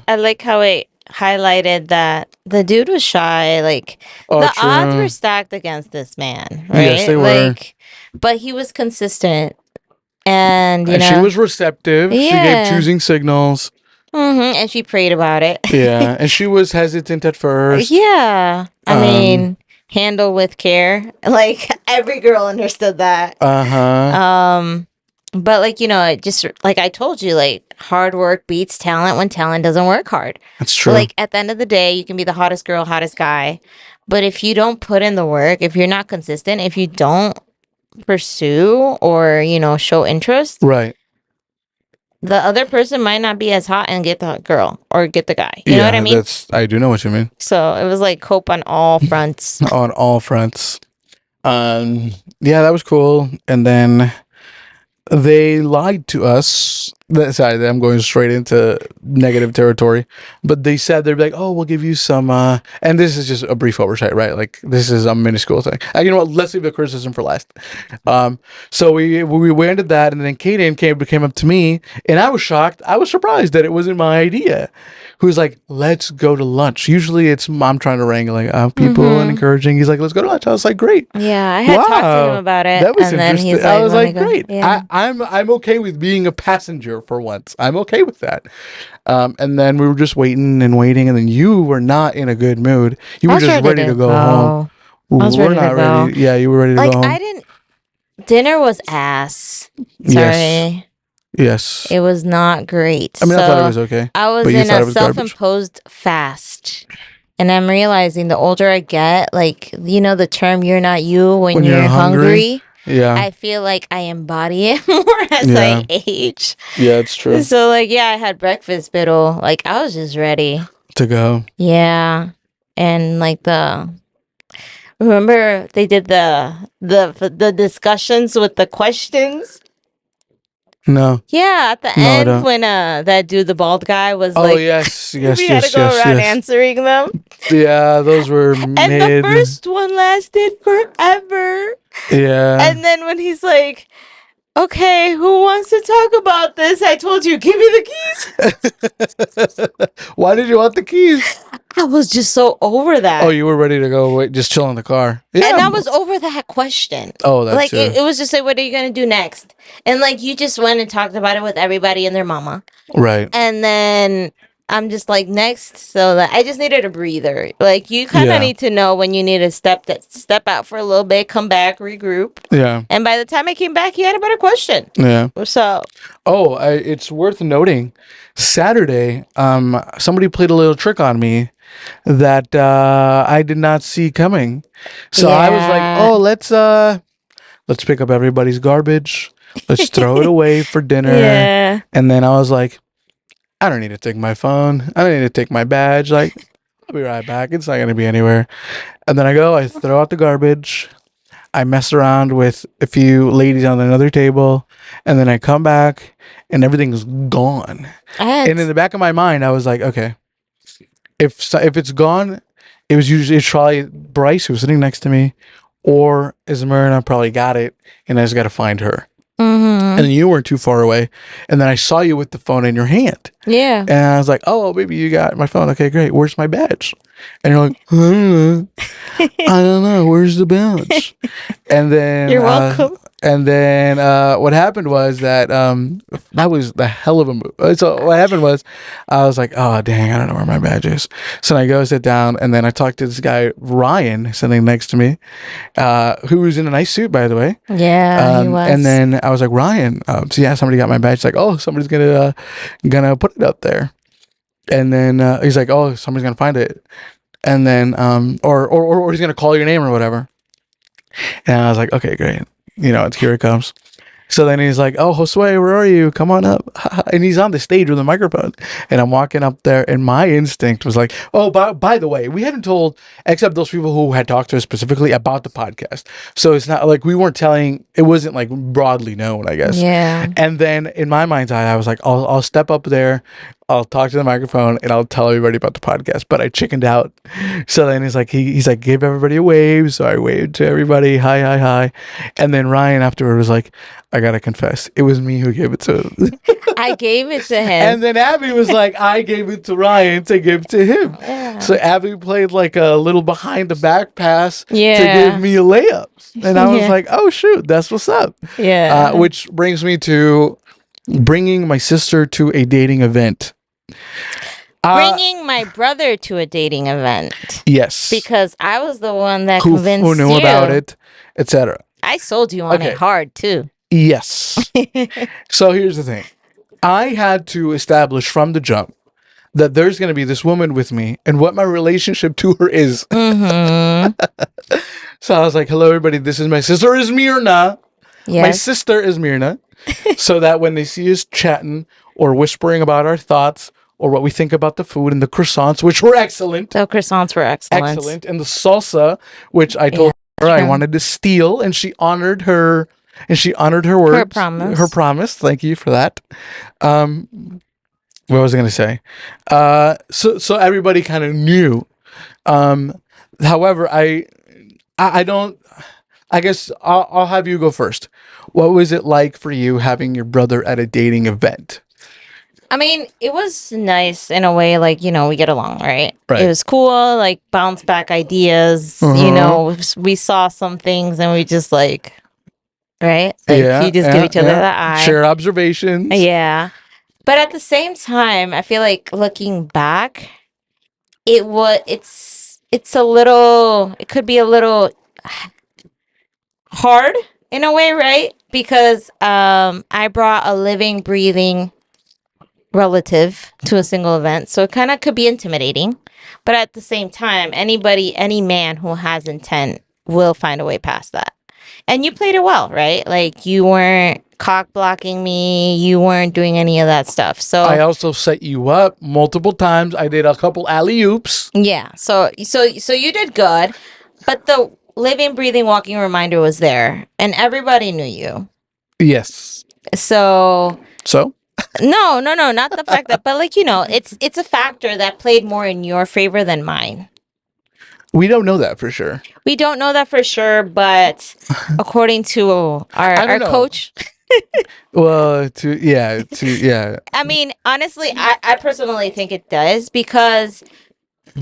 I like how it highlighted that the dude was shy. Like the odds were stacked against this man, right? Yes, they were. But he was consistent, and she was receptive. Yeah. She gave choosing signals. And she prayed about it. Yeah, and she was hesitant at first. Yeah, I mean, handle with care. Like every girl understood that. But just like I told you, like hard work beats talent when talent doesn't work hard. That's true. Like at the end of the day, you can be the hottest girl, hottest guy, but if you don't put in the work, if you're not consistent, if you don't pursue or show interest, right, the other person might not be as hot and get the girl or get the guy. You know what I mean? I do know what you mean. So it was like hope on all fronts. On all fronts. Yeah, that was cool. And then they lied to us. Sorry, I'm going straight into negative territory. But they said they'd be like, "Oh, we'll give you some." And this is just a brief oversight, right? Like this is a minuscule thing. You know what? Let's leave the criticism for last. So we ended that, and then Kaden came up to me, and I was shocked. I was surprised that it wasn't my idea. Who was like, "Let's go to lunch." Usually, it's I'm trying to wrangle people and encouraging. He's like, "Let's go to lunch." I was like, "Great." Yeah, I had talked to him about it. That was and then interesting. he's I was like, "Great." Yeah. I'm okay with being a passenger for once. I'm okay with that. And then we were just waiting, and then you were not in a good mood. You were just ready to go home. I was ready to go. Yeah, you were ready to go home. I didn't. Dinner was ass. Sorry. Yes. It was not great. I mean, I thought it was okay. I was in a self-imposed fast. And I'm realizing the older I get, like, the term "you're not you" when you're hungry. Yeah. I feel like I embody it more as I age. Yeah, it's true. So, like, yeah, I had breakfast, but like, I was just ready to go. Yeah. And like remember they did the discussions with the questions? No. Yeah, at the end when that dude, the bald guy, was like, yes, we had to go around answering them. Yeah, those were And the first one lasted forever. Yeah. And then when he's like, okay, who wants to talk about this? I told you, give me the keys. Why did you want the keys? I was just so over that. Oh, you were ready to go just chill in the car. Yeah. And I was over that question. Oh, that's like it was just like, what are you going to do next? And like, you just went and talked about it with everybody and their mama. Right. And then I'm just like, next. So that I just needed a breather. Like, you kind of need to know when you need to step out for a little bit, come back, regroup. Yeah. And by the time I came back, he had a better question. Yeah. So. Oh, it's worth noting. Saturday, somebody played a little trick on me that I did not see coming. So I was like, oh, let's pick up everybody's garbage. Let's throw it away for dinner. Yeah. And then I was like, I don't need to take my phone. I don't need to take my badge. Like, I'll be right back. It's not going to be anywhere. And then I throw out the garbage. I mess around with a few ladies on another table. And then I come back and everything's gone. And in the back of my mind, I was like, okay, if it's gone, it's probably Bryce who was sitting next to me, or Esmeralda probably got it, and I just got to find her. Mm-hmm. And you weren't too far away, and then I saw you with the phone in your hand. Yeah. And I was like, oh, baby, you got my phone. Okay, great. Where's my badge? And you're like, I don't know. Where's the badge? And then you're welcome. And then what happened was that was the hell of a move. So what happened was I was like, oh, dang, I don't know where my badge is. So I go sit down, and then I talked to this guy, Ryan, sitting next to me, who was in a nice suit, by the way. Yeah, he was. And then I was like, Ryan, so yeah, somebody got my badge. He's like, oh, somebody's gonna put it up there. And then he's like, oh, somebody's gonna find it. And then or he's gonna call your name or whatever. And I was like, okay, great. Here it comes. So then he's like, oh, Josue, where are you? Come on up. And he's on the stage with a microphone. And I'm walking up there, and my instinct was like, oh, by the way, we hadn't told, except those people who had talked to us specifically about the podcast. So it's not like we weren't telling, it wasn't like broadly known, I guess. Yeah. And then in my mind's eye, I was like, I'll step up there, I'll talk to the microphone, and I'll tell everybody about the podcast. But I chickened out. So then he's like, give everybody a wave. So I waved to everybody. Hi. And then Ryan afterward was like, I gotta confess, it was me who gave it to him. I gave it to him. And then Abby was like, I gave it to Ryan to give to him. Yeah. So Abby played like a little behind the back pass to Yeah. give me a layup. And I was Yeah. like, oh, shoot, that's what's up. Yeah. Which brings me to bringing my sister to a dating event. Bringing my brother to a dating event. Yes. Because I was the one that convinced who knew you about it, etc. I sold you on it hard, too. Yes. So here's the thing. I had to establish from the jump that there's going to be this woman with me and what my relationship to her is. Mm-hmm. So I was like, hello, everybody. This is my sister, Esmeralda. Yes. My sister, Esmeralda. So that when they see us chatting or whispering about our thoughts or what we think about the food and the croissants, which were excellent. The croissants were excellent. Excellent. And the salsa, which I told her I wanted to steal, and she honored her word. Her promise. Thank you for that. What was I going to say? So everybody kind of knew. However, I don't. I guess I'll have you go first. What was it like for you having your brother at a dating event? I mean, it was nice in a way, like, we get along, right? Right. It was cool, like, bounce back ideas, we saw some things and we just like, right? Like, you just give each other the eye. Share observations. Yeah. But at the same time, I feel like looking back, it could be a little hard in a way, right? Because I brought a living, breathing relative to a single event, so it kind of could be intimidating. But at the same time, any man who has intent will find a way past that. And you played it well, right? Like, you weren't cock blocking me, you weren't doing any of that stuff. So I also set you up multiple times. I did a couple alley-oops. yeah, so you did good, but the living, breathing, walking reminder was there, and everybody knew you. Yes. So no, not the fact that, but like, it's a factor that played more in your favor than mine. We don't know that for sure. We don't know that for sure, but according to our coach. Well, yeah. I mean, honestly, I personally think it does, because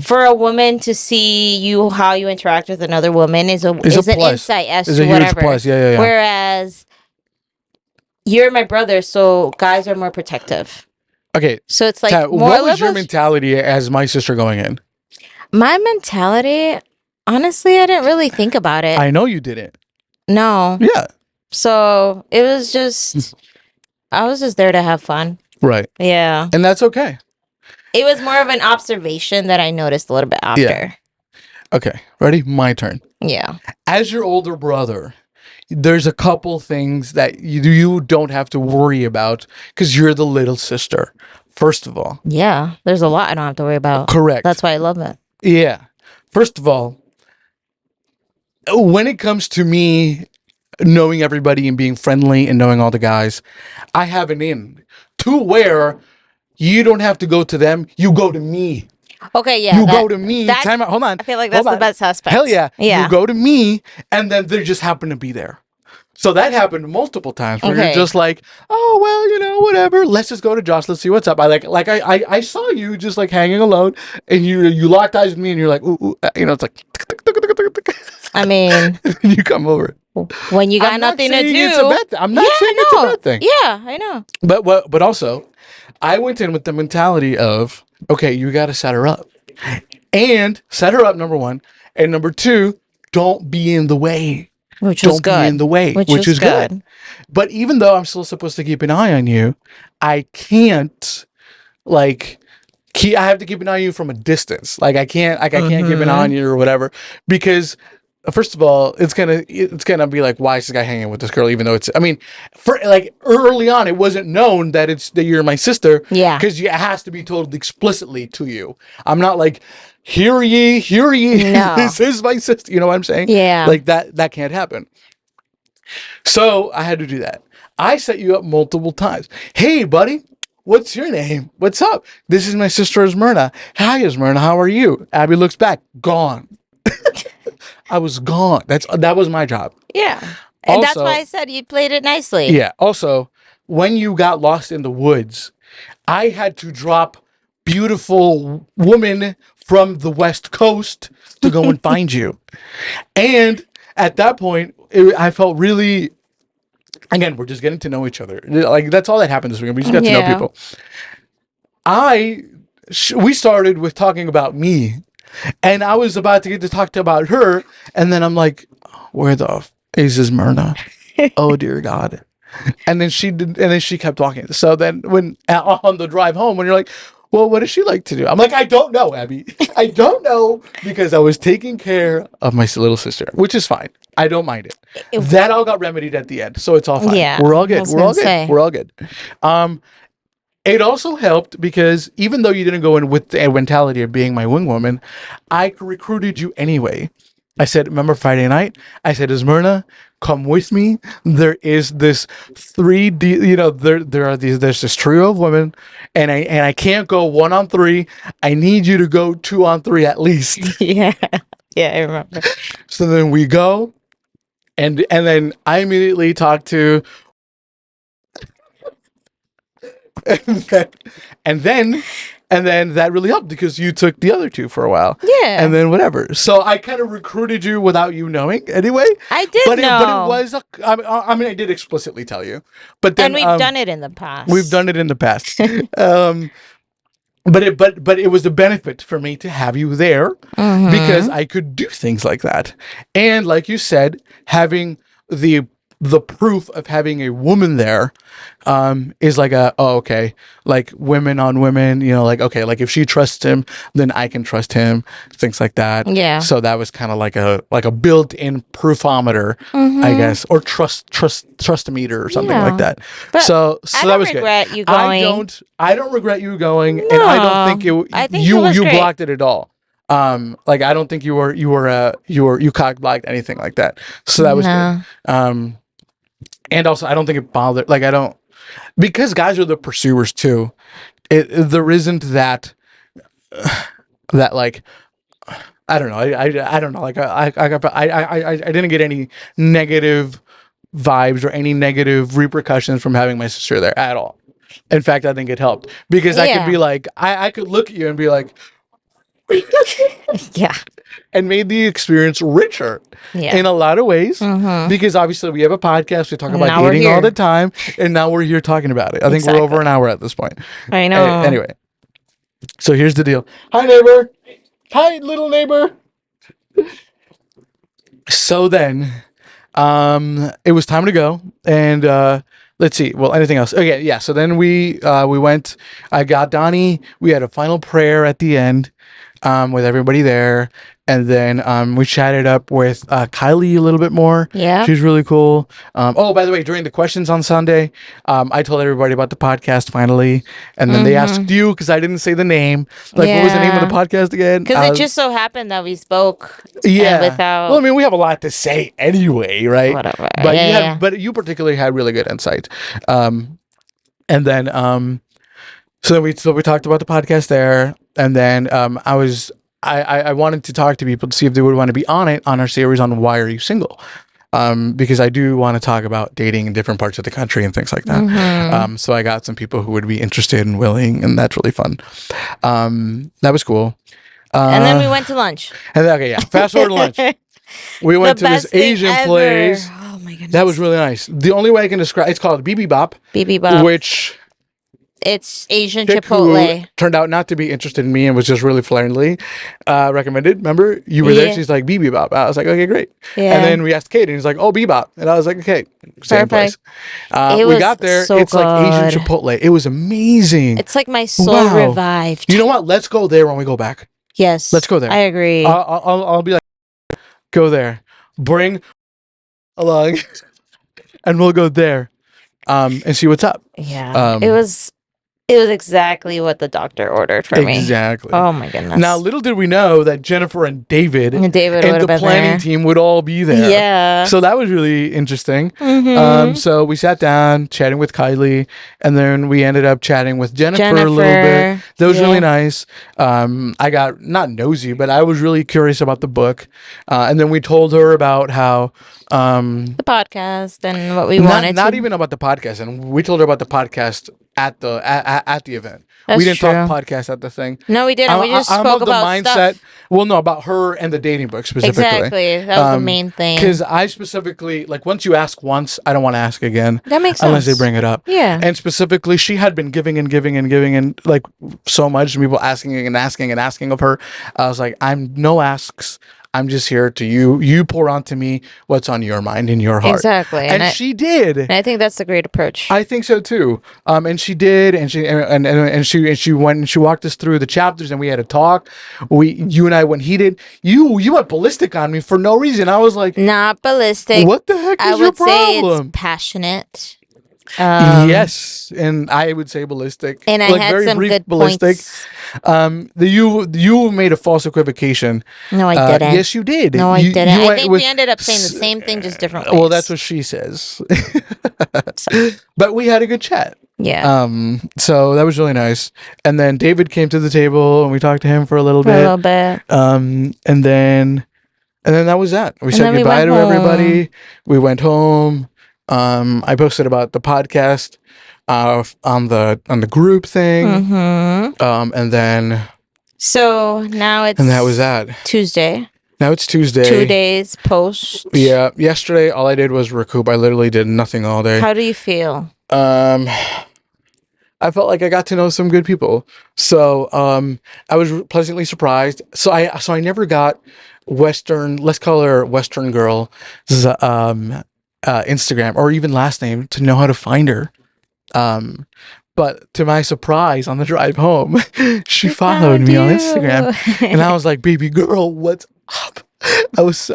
for a woman to see you, how you interact with another woman is an insight as to whatever. Plus. Yeah. Whereas you're my brother, so guys are more protective. Okay. So it's like, what was your mentality as my sister going in? My mentality, honestly, I didn't really think about it. I know you didn't. No. Yeah. So it was just, I was just there to have fun. Right. Yeah. And that's okay. It was more of an observation that I noticed a little bit after. Yeah. Okay. Ready? My turn. Yeah. As your older brother, there's a couple things that you don't have to worry about because you're the little sister. First of all. Yeah. There's a lot I don't have to worry about. Correct. That's why I love it. Yeah. First of all, when it comes to me knowing everybody and being friendly and knowing all the guys, I have an in to where you don't have to go to them. You go to me. Okay, yeah. You go to me. Time out. Hold on. I feel like that's the best aspect. Hell yeah. Yeah. You go to me, and then they just happen to be there. So that happened multiple times where you're just like, oh, well, whatever. Let's just go to Josh. Let's see what's up. I saw you just like hanging alone, and you locked eyes with me, and you're like, ooh, it's like, I mean, you come over. When you got nothing to do. I'm not saying it's a bad thing. Yeah, I know. But also, I went in with the mentality of, okay, you got to set her up. And set her up, number one. And number two, don't be in the way. Which was good. Don't be in the way, which is good. But even though I'm still supposed to keep an eye on you, I can't, I have to keep an eye on you from a distance. Like, I can't keep an eye on you or whatever. Because, first of all, it's gonna be like, why is this guy hanging with this girl? Even though for early on, it wasn't known that you're my sister. Yeah. Because it has to be told explicitly to you. I'm not like, hear ye. No. This is my sister. You know what I'm saying? Yeah. Like that can't happen. So I had to do that. I set you up multiple times. Hey, buddy. What's your name? What's up? This is my sister Esmerna. Hi, Esmerna. How are you? Abby looks back. Gone. I was gone. That was my job. Yeah. And that's why I said you played it nicely. Yeah. Also, when you got lost in the woods, I had to drop beautiful woman from the West Coast to go and find you. And at that point, I felt really, again, we're just getting to know each other. Like, that's all that happened this weekend. We just got to know people. We started with talking about me, and I was about to get to talk about her, and then I'm like, where the f is Myrna? Oh, dear God. And then she kept walking. So then when on the drive home, when you're like, well, what does she like to do? I'm like, I don't know, Abby. I don't know, because I was taking care of my little sister, which is fine. I don't mind it. That all got remedied at the end, so it's all fine. Yeah, we're all good. We're all good. It also helped because even though you didn't go in with the mentality of being my wing woman, I recruited you anyway. I said, remember Friday night? I said, Esmerna, come with me. There is this 3D, there's this trio of women, and I can't go 1 on 3. I need you to go 2 on 3 at least. Yeah, I remember. So then we go, and then I immediately talk to, and then that really helped because you took the other 2 for a while. Yeah. And then whatever. So I kind of recruited you without you knowing anyway. I did know. But it was, I did explicitly tell you. But then, and we've done it in the past. We've done it in the past. But it was a benefit for me to have you there because I could do things like that. And like you said, having the the proof of having a woman there is like okay, like women on women, like, okay, like if she trusts him, then I can trust him, things like that. Yeah. So that was kind of like a built-in proofometer, I guess, or trust meter or something like that. But so I that was good. you going. I don't regret you going, No, and I don't think I think you it was you great. blocked it at all. Like I don't think you cock blocked anything like that. So that was good. And also I don't think it bothered, like I don't, because guys are the pursuers too. There isn't that like, I don't know. I don't know. Like I didn't get any negative vibes or any negative repercussions from having my sister there at all. In fact, I think it helped because I could be like, I could look at you and be like, yeah, and made the experience richer in a lot of ways, because obviously we have a podcast, we talk about dating all the time, and now we're here talking about it. I think we're over an hour at this point. I know. Anyway, so here's the deal. Hi, neighbor. Hi, little neighbor. So then it was time to go, and let's see, well, anything else? Okay, yeah, so then we went. I got Donnie, we had a final prayer at the end with everybody there, and then we chatted up with Kylie a little bit more. Yeah, she's really cool. Oh, by the way, during the questions on Sunday, I told everybody about the podcast finally, and then they asked you because I didn't say the name. Like, what was the name of the podcast again? Because it just so happened that we spoke. Yeah. Without. Well, I mean, we have a lot to say anyway, right? Whatever. But but you particularly had really good insight. And then so we talked about the podcast there, and then I wanted to talk to people to see if they would want to be on our series on Why Are You Single? Because I do want to talk about dating in different parts of the country and things like that. So I got some people who would be interested and willing, and that's really fun. That was cool. And then we went to lunch. And then, okay, yeah. Fast forward to lunch. We went to this Asian place. Oh my goodness. That was really nice. The only way I can describe it's called Bibimbap. Bibimbap. Which it's Asian Chipotle. Turned out not to be interested in me and was just really friendly. Recommended. Remember? You were there. She's like, Bibimbap. I was like, okay, great. Yeah. And then we asked Kate, and he's like, oh, Bebop. And I was like, okay, same place. We got there. So it's like Asian Chipotle. It was amazing. It's like my soul revived. You know what? Let's go there when we go back. Yes. Let's go there. I agree. I'll be like, go there. Bring along, and we'll go there, and see what's up. Yeah. It was exactly what the doctor ordered for me. Exactly. Oh my goodness. Now, little did we know that Jennifer and David and the planning team would all be there. Yeah. So that was really interesting. So we sat down chatting with Kylie, and then we ended up chatting with Jennifer a little bit. That was really nice. I got not nosy, but I was really curious about the book. And then we told her about how the podcast and what we wanted. Not even about the podcast, and we told her about the podcast at the event. That's we didn't true. talk podcast at the thing. No, we didn't. We just spoke about mindset. Stuff. Well, no, about her and the dating book specifically. Exactly. That was the main thing. Because I specifically, like, once you ask once, I don't want to ask again. That makes sense. Unless they bring it up. Yeah. And specifically, she had been giving and like so much, and people asking of her. I was like, I'm no asks. I'm just here to you pour onto me what's on your mind and your heart. Exactly. And she did. And I think that's a great approach. I think so too. And she did, and she went and she walked us through the chapters, and we had a talk. You and I went heated. You went ballistic on me for no reason. I was like, not ballistic. What the heck is your problem? I would say it's passionate. Yes, and I would say ballistic. And I had very some good ballistic. Points. You made a false equivocation. No, I didn't. Yes, you did. No, I didn't. I think we ended up saying the same thing, just different ways. Well, that's what she says. But we had a good chat. Yeah. So that was really nice. And then David came to the table, and we talked to him for a little bit. And then that was that. We said goodbye to everybody. We went home. I posted about the podcast on the group thing. And then so now it's, and that was that. Tuesday. Now it's Tuesday. 2 days post. Yeah. Yesterday all I did was recoup. I literally did nothing all day. How do you feel? I felt like I got to know some good people. So I was pleasantly surprised. So I never got Western, let's call her Western girl, Instagram or even last name to know how to find her. But to my surprise, on the drive home, she followed me on Instagram, and I was like, "Baby girl, what's up?" I was.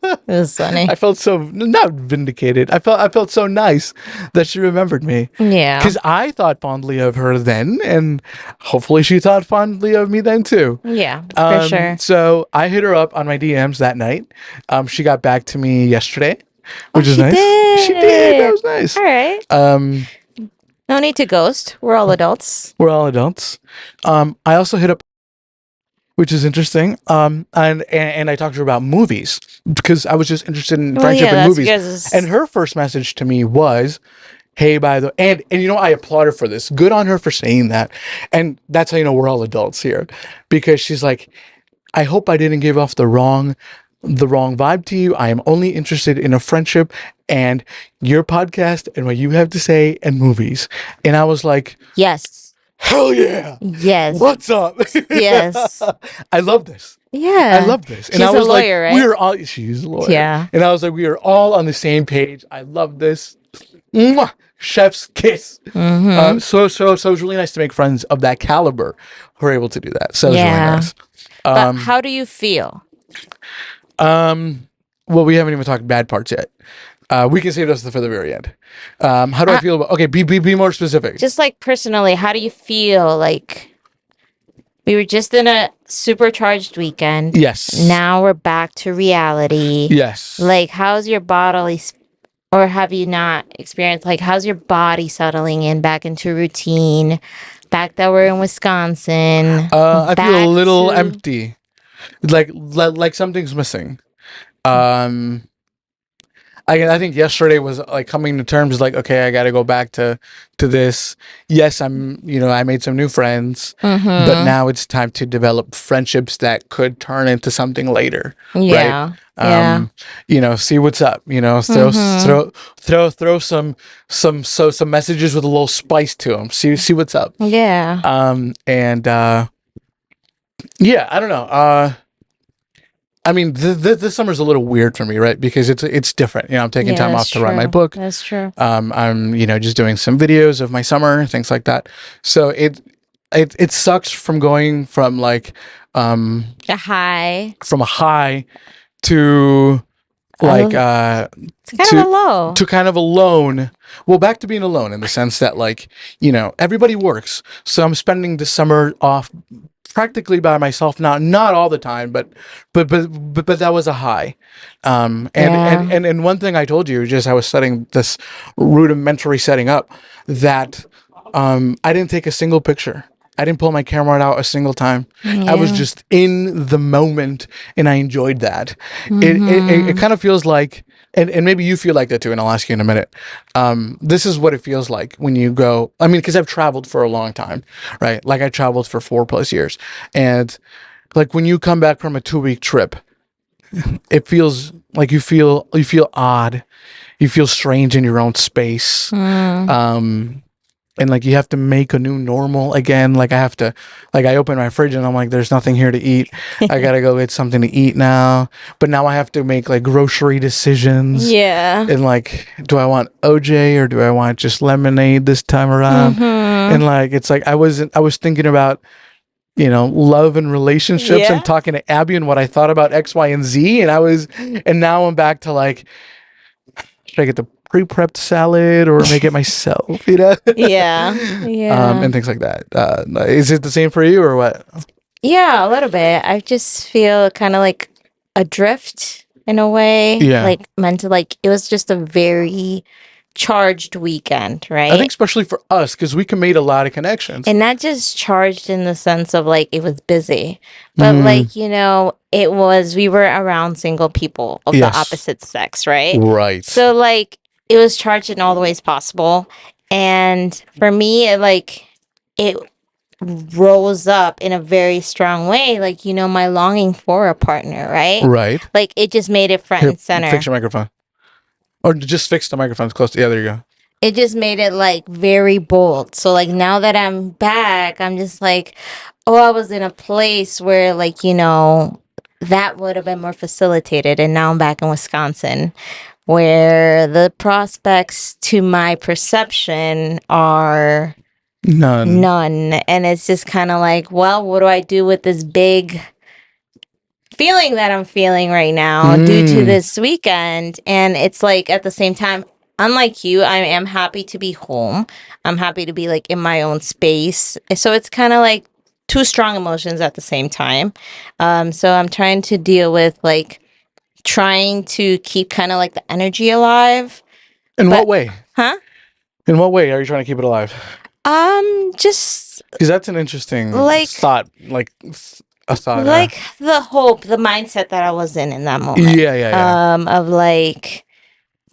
It was funny. I felt so not vindicated. I felt so nice that she remembered me. Yeah. Because I thought fondly of her then, and hopefully she thought fondly of me then too. Yeah, for sure. So I hit her up on my DMs that night. She got back to me yesterday, which is nice. She did. That was nice. All right. No need to ghost. We're all adults. We're all adults. I also hit up, which is interesting. And I talked to her about movies because I was just interested in friendship and movies. And her first message to me was, "Hey, by the and you know, I applaud her for this. Good on her for saying that." And that's how you know we're all adults here, because she's like, "I hope I didn't give off the wrong vibe to you. I am only interested in a friendship and your podcast and what you have to say and movies." And I was like, yes, hell yeah, yes, what's up? Yes, I love this. Yeah, I love this. And she's I was a lawyer, like, right? we are all. She's a lawyer. Yeah. And I was like, we are all on the same page. I love this. Mwah! Chef's kiss. So it was really nice to make friends of that caliber who are able to do that. So it was really nice. But how do you feel? Well, we haven't even talked bad parts yet. We can save this for the very end. How do I feel about? Okay, be more specific. Just like personally, how do you feel? Like we were just in a supercharged weekend. Yes. Now we're back to reality. Yes. Like, how's your bodily, or have you not experienced? Like, how's your body settling in back into routine? Back that we're in Wisconsin. I feel a little empty. Like something's missing. I think yesterday was like coming to terms like, okay, I got to go back to this. Yes, I made some new friends, but now it's time to develop friendships that could turn into something later. Yeah. Right? See what's up, throw some messages with a little spice to them. See what's up. Yeah. Yeah, I don't know. I mean, this summer's a little weird for me, right? Because it's different. I'm taking time off to write my book. That's true. I'm just doing some videos of my summer, things like that. So it sucks from going from like a high to like it's kind of a low to kind of alone. Well, back to being alone in the sense that like everybody works, so I'm spending the summer off practically by myself now, not all the time, but that was a high. And one thing I told you, just I was setting this rudimentary setting up, that I didn't take a single picture. I didn't pull my camera out a single time. I was just in the moment, and I enjoyed that. It kind of feels like, and maybe you feel like that too, and I'll ask you in a minute. This is what it feels like when you go, I mean, because I've traveled for a long time, right? Like I traveled for 4+ years. And like when you come back from a 2-week trip, it feels like you feel odd. You feel strange in your own space. And like you have to make a new normal again. Like I have to, like I open my fridge and I'm like, there's nothing here to eat. I gotta go get something to eat now. But now I have to make like grocery decisions. Yeah. And like, do I want OJ or do I want just lemonade this time around? And like, it's like I was thinking about, love and relationships and talking to Abby and what I thought about X, Y, and Z. And now I'm back to like, should I get the pre-prepped salad or make it myself, Yeah. And things like that. Is it the same for you or what? Yeah, a little bit. I just feel kind of like adrift in a way. Yeah. Like mental, like it was just a very charged weekend, right? I think especially for us, because we made a lot of connections. And not just charged in the sense of like it was busy, but like, we were around single people of the opposite sex, right? Right. So like it was charged in all the ways possible. And for me, it rose up in a very strong way. Like, my longing for a partner, right? Right. Like it just made it front and center. Fix your microphone. Or just fix the microphones close. Yeah, there you go. It just made it like very bold. So like now that I'm back, I'm just like, oh, I was in a place where like, that would have been more facilitated. And now I'm back in Wisconsin, where the prospects to my perception are none. And it's just kind of like, well, what do I do with this big feeling that I'm feeling right now due to this weekend? And it's like, at the same time, unlike you, I am happy to be home. I'm happy to be like in my own space. So it's kind of like two strong emotions at the same time. So I'm trying to deal with like trying to keep kind of like the energy alive. What way? Huh? In what way are you trying to keep it alive? Just because that's an interesting thought, like a thought, like the hope, the mindset that I was in that moment. Yeah. Of like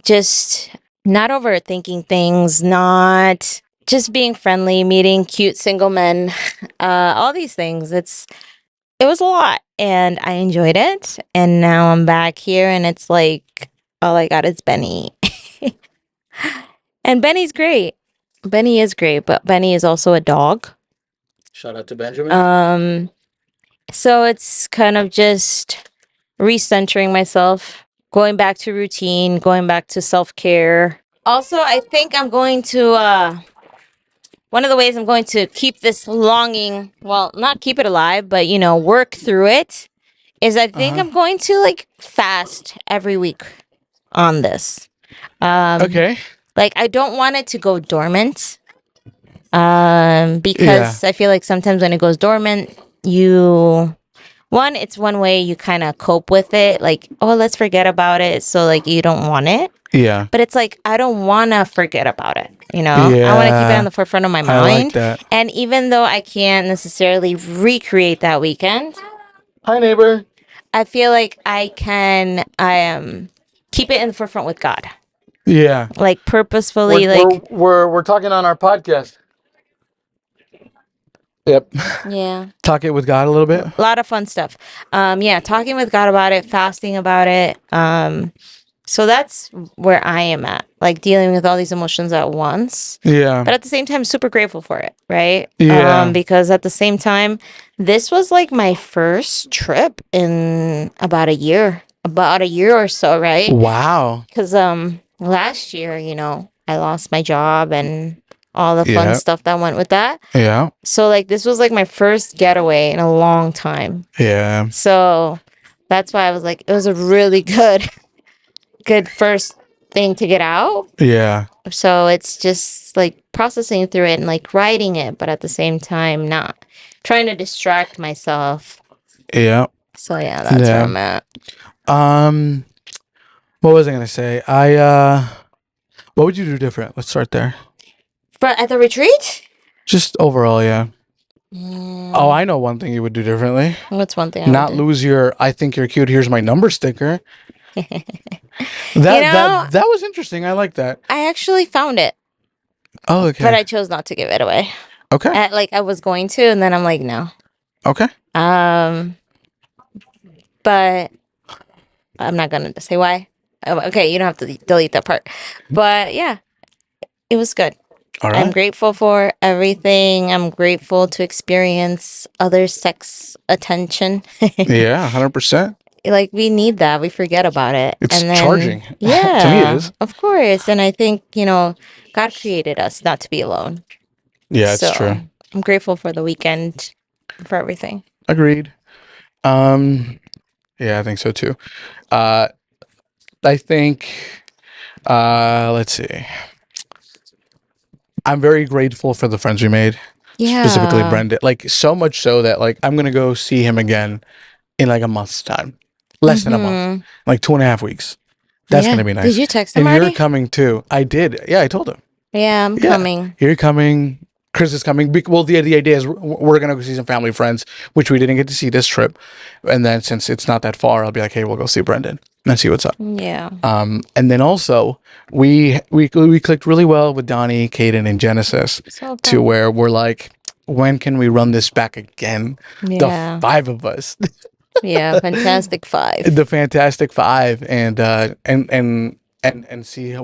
just not overthinking things, not just being friendly, meeting cute single men, all these things. It was a lot, and I enjoyed it. And now I'm back here, and it's like all I got is Benny. And Benny's great. Benny is great, but Benny is also a dog. Shout out to Benjamin. So it's kind of just recentering myself, going back to routine, going back to self-care. Also, I think I'm going to one of the ways I'm going to keep this longing, well, not keep it alive, but work through it, is I think I'm going to like fast every week on this. Okay. Like, I don't want it to go dormant. Because I feel like sometimes when it goes dormant, it's one way you kind of cope with it, like, oh, let's forget about it, so like you don't want it. Yeah. But it's like, I don't want to forget about it, I want to keep it on the forefront of my mind. I like that. And even though I can't necessarily recreate that weekend, hi neighbor, I feel like I can keep it in the forefront with God. Yeah. Like purposefully, we're talking on our podcast. Yep. Yeah. Talk it with God a little bit. A lot of fun stuff. Talking with God about it, fasting about it. So that's where I am at, like dealing with all these emotions at once. Yeah. But at the same time, super grateful for it, right? Yeah. Because at the same time, this was like my first trip in about a year or so, right? Wow. Because last year, I lost my job and all the fun stuff that went with that. Yeah. So like this was like my first getaway in a long time. Yeah. So that's why I was like, it was a really good first thing to get out. Yeah. So it's just like processing through it and like writing it, but at the same time not trying to distract myself. Yeah. So yeah, that's where I'm at. What was I gonna say? What would you do different? Let's start there. But at the retreat? Just overall, yeah. Oh, I know one thing you would do differently. What's one thing? Not lose your "I think you're cute. Here's my number" sticker. That was interesting. I like that. I actually found it. Oh, okay. But I chose not to give it away. Okay. I was going to, and then I'm like, no. Okay. But I'm not gonna say why. Okay, you don't have to delete that part. But yeah, it was good. All right. I'm grateful for everything. I'm grateful to experience other sex attention. Yeah, 100%. Like, we need that. We forget about it. It's charging. Yeah. To me, it is. Of course. And I think, God created us not to be alone. Yeah, it's true. I'm grateful for the weekend, for everything. Agreed. Yeah, I think so too. I think, let's see. I'm very grateful for the friends we made. Yeah. Specifically Brendan. Like, so much so that, like, I'm going to go see him again in, like, a month's time. Less than a month. Like, 2.5 weeks. That's going to be nice. Did you text him and already? You're coming, too. I did. Yeah, I told him. Yeah, I'm coming. You're coming. Chris is coming. Well, the idea is we're going to go see some family friends, which we didn't get to see this trip. And then since it's not that far, I'll be like, hey, we'll go see Brendan and see what's up. Yeah. And then also we clicked really well with Donnie, Caden, and Genesis to where we're like, when can we run this back again? Yeah. The 5 of us. Yeah, Fantastic 5. The Fantastic 5, and see,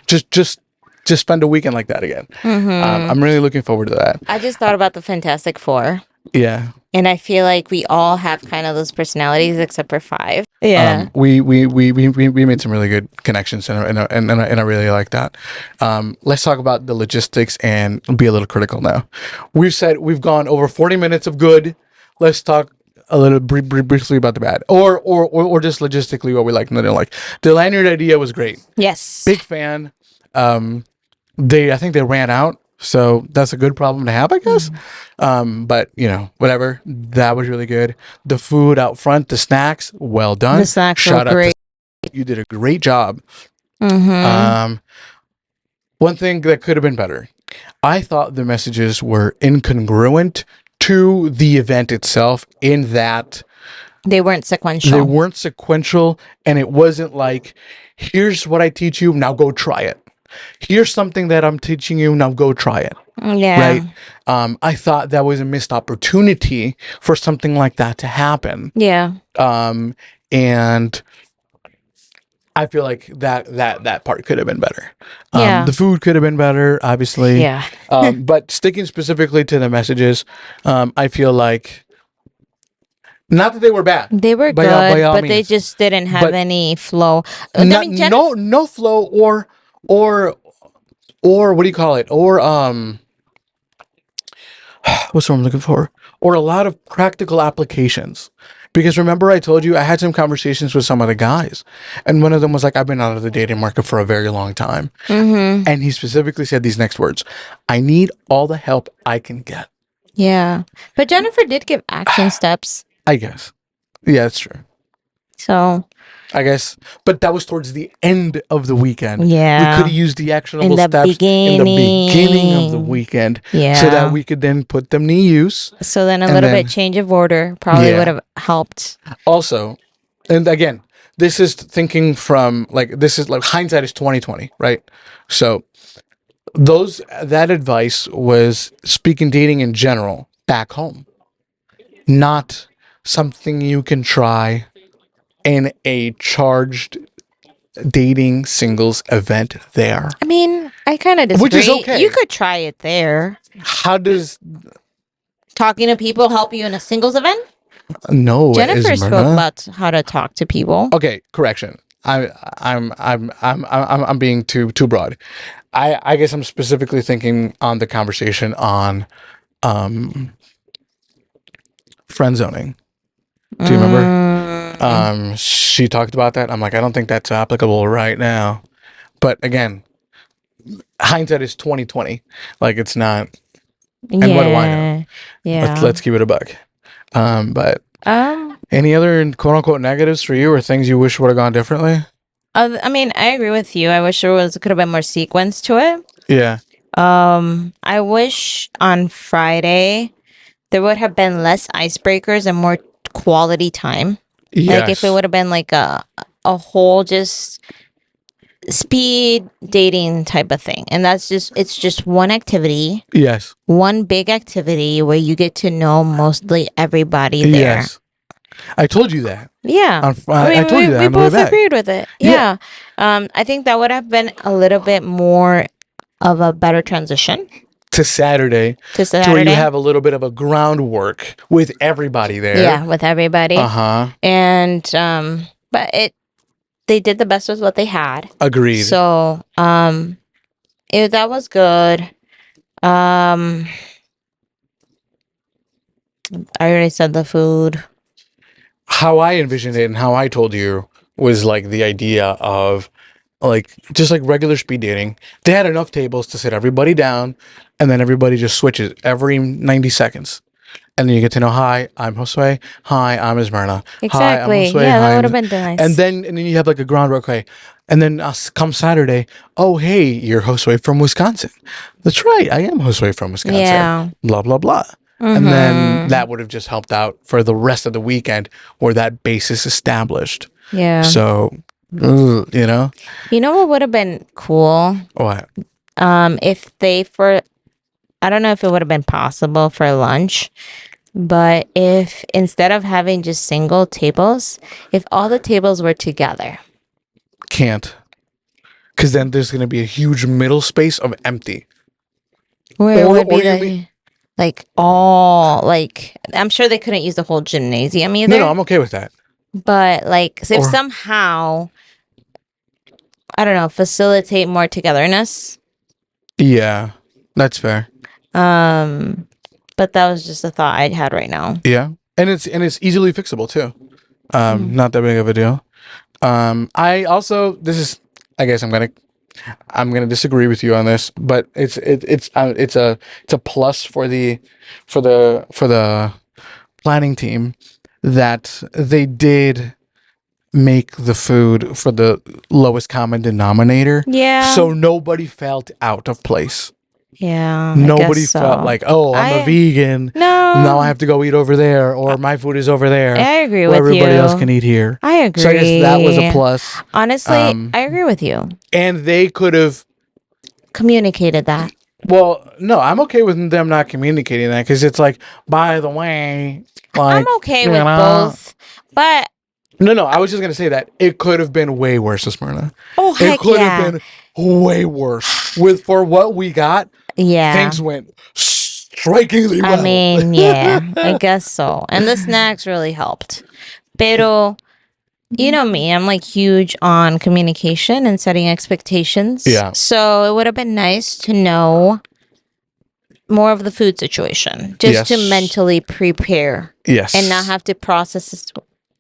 just spend a weekend like that again. I'm really looking forward to that. I just thought about the Fantastic 4. Yeah. And I feel like we all have kind of those personalities except for 5. Yeah. We made some really good connections, and I really like that. Let's talk about the logistics and be a little critical now. We've gone over 40 minutes of good. Let's talk a little briefly about the bad, or just logistically what we like and don't like. The lanyard idea was great. Yes. Big fan. I think they ran out, so that's a good problem to have, I guess. But whatever. That was really good. The food out front, the snacks, well done. The snacks were great. You did a great job. Mm-hmm. One thing that could have been better. I thought the messages were incongruent to the event itself, in that they weren't sequential. And it wasn't like, here's what I teach you, now go try it. Here's something that I'm teaching you, now go try it. Yeah. Right? I thought that was a missed opportunity for something like that to happen. Yeah. And I feel like that part could have been better. Yeah. The food could have been better, obviously. Yeah. But sticking specifically to the messages, I feel like, not that they were bad. They were good, but means. They just didn't have any flow. No flow, or what do you call it? Or what's what I'm looking for? Or a lot of practical applications. Because remember, I told you I had some conversations with some of the guys, and one of them was like, I've been out of the dating market for a very long time. Mm-hmm. And he specifically said these next words: I need all the help I can get. Yeah. But Jennifer did give action steps. I guess. Yeah, that's true. So I guess, but that was towards the end of the weekend. Yeah. We could have used the actionable steps in the beginning of the weekend. Yeah. So that we could then put them to use. So then a little bit change of order probably would have helped. Also, and again, this is thinking from this is like hindsight is 2020, right? So that advice was speaking dating in general back home, not something you can try in a charged dating singles event there. I mean, I kind of disagree. Which is okay. You could try it there. How does talking to people help you in a singles event? No, Jennifer spoke about how to talk to people. Okay, correction. I'm being too broad. I guess I'm specifically thinking on the conversation on friend zoning. Do you remember? She talked about that. I'm like, I don't think that's applicable right now. But again, hindsight is 2020. Like, it's not. And what do I know? Yeah. Let's keep it a buck. But any other quote unquote negatives for you, or things you wish would have gone differently? I mean, I agree with you. I wish there could have been more sequence to it. Yeah. I wish on Friday there would have been less icebreakers and more quality time. Yes. Like if it would have been like a whole just speed dating type of thing. And it's just one activity. Yes. One big activity where you get to know mostly everybody there. Yes. I told you that. Yeah. I told you that. We both agreed with it. Yeah. I think that would have been a little bit more of a better transition. To Saturday. To where you have a little bit of a groundwork with everybody there. Yeah, with everybody. Uh-huh. And but they did the best with what they had. Agreed. So that was good. I already said the food. How I envisioned it and how I told you was like the idea of like just like regular speed dating. They had enough tables to sit everybody down, and then everybody just switches every 90 seconds. And then you get to know, hi, I'm Josue. Hi, I'm Esmerna. Exactly. Hi, I'm Josue. Yeah, that would have been nice. And then you have like a groundwork. Okay. And then come Saturday, oh, hey, you're Josue from Wisconsin. That's right. I am Josue from Wisconsin. Yeah. Blah, blah, blah. Mm-hmm. And then that would have just helped out for the rest of the weekend where that base is established. Yeah. So, you know? You know what would have been cool? What? If I don't know if it would have been possible for lunch, but if instead of having just single tables, if all the tables were together. Can't. Because then there's going to be a huge middle space of empty. Where would be like all like I'm sure they couldn't use the whole gymnasium either. No, I'm okay with that. But like so if somehow I don't know, facilitate more togetherness. Yeah, that's fair. But that was just a thought I had right now. Yeah, and it's easily fixable too. Not that big of a deal. I also I guess I'm gonna disagree with you on this, but it's a plus for the planning team that they did make the food for the lowest common denominator. Yeah. So nobody felt out of place. Yeah. Nobody felt like, oh, I'm a vegan. No. Now I have to go eat over there, or my food is over there. I agree with you. Everybody else can eat here. I agree. So I guess that was a plus. Honestly, I agree with you. And they could have communicated that. Well, no, I'm okay with them not communicating that because it's like, by the way, like, I'm okay with both, but no, I was just gonna say that it could have been way worse, Smyrna. Oh, heck it could have been way worse for what we got. Yeah, things went strikingly well. I mean, yeah, I guess so. And the snacks really helped. Pero, you know me, I'm like huge on communication and setting expectations. Yeah. So it would have been nice to know more of the food situation, just to mentally prepare. Yes. And not have to process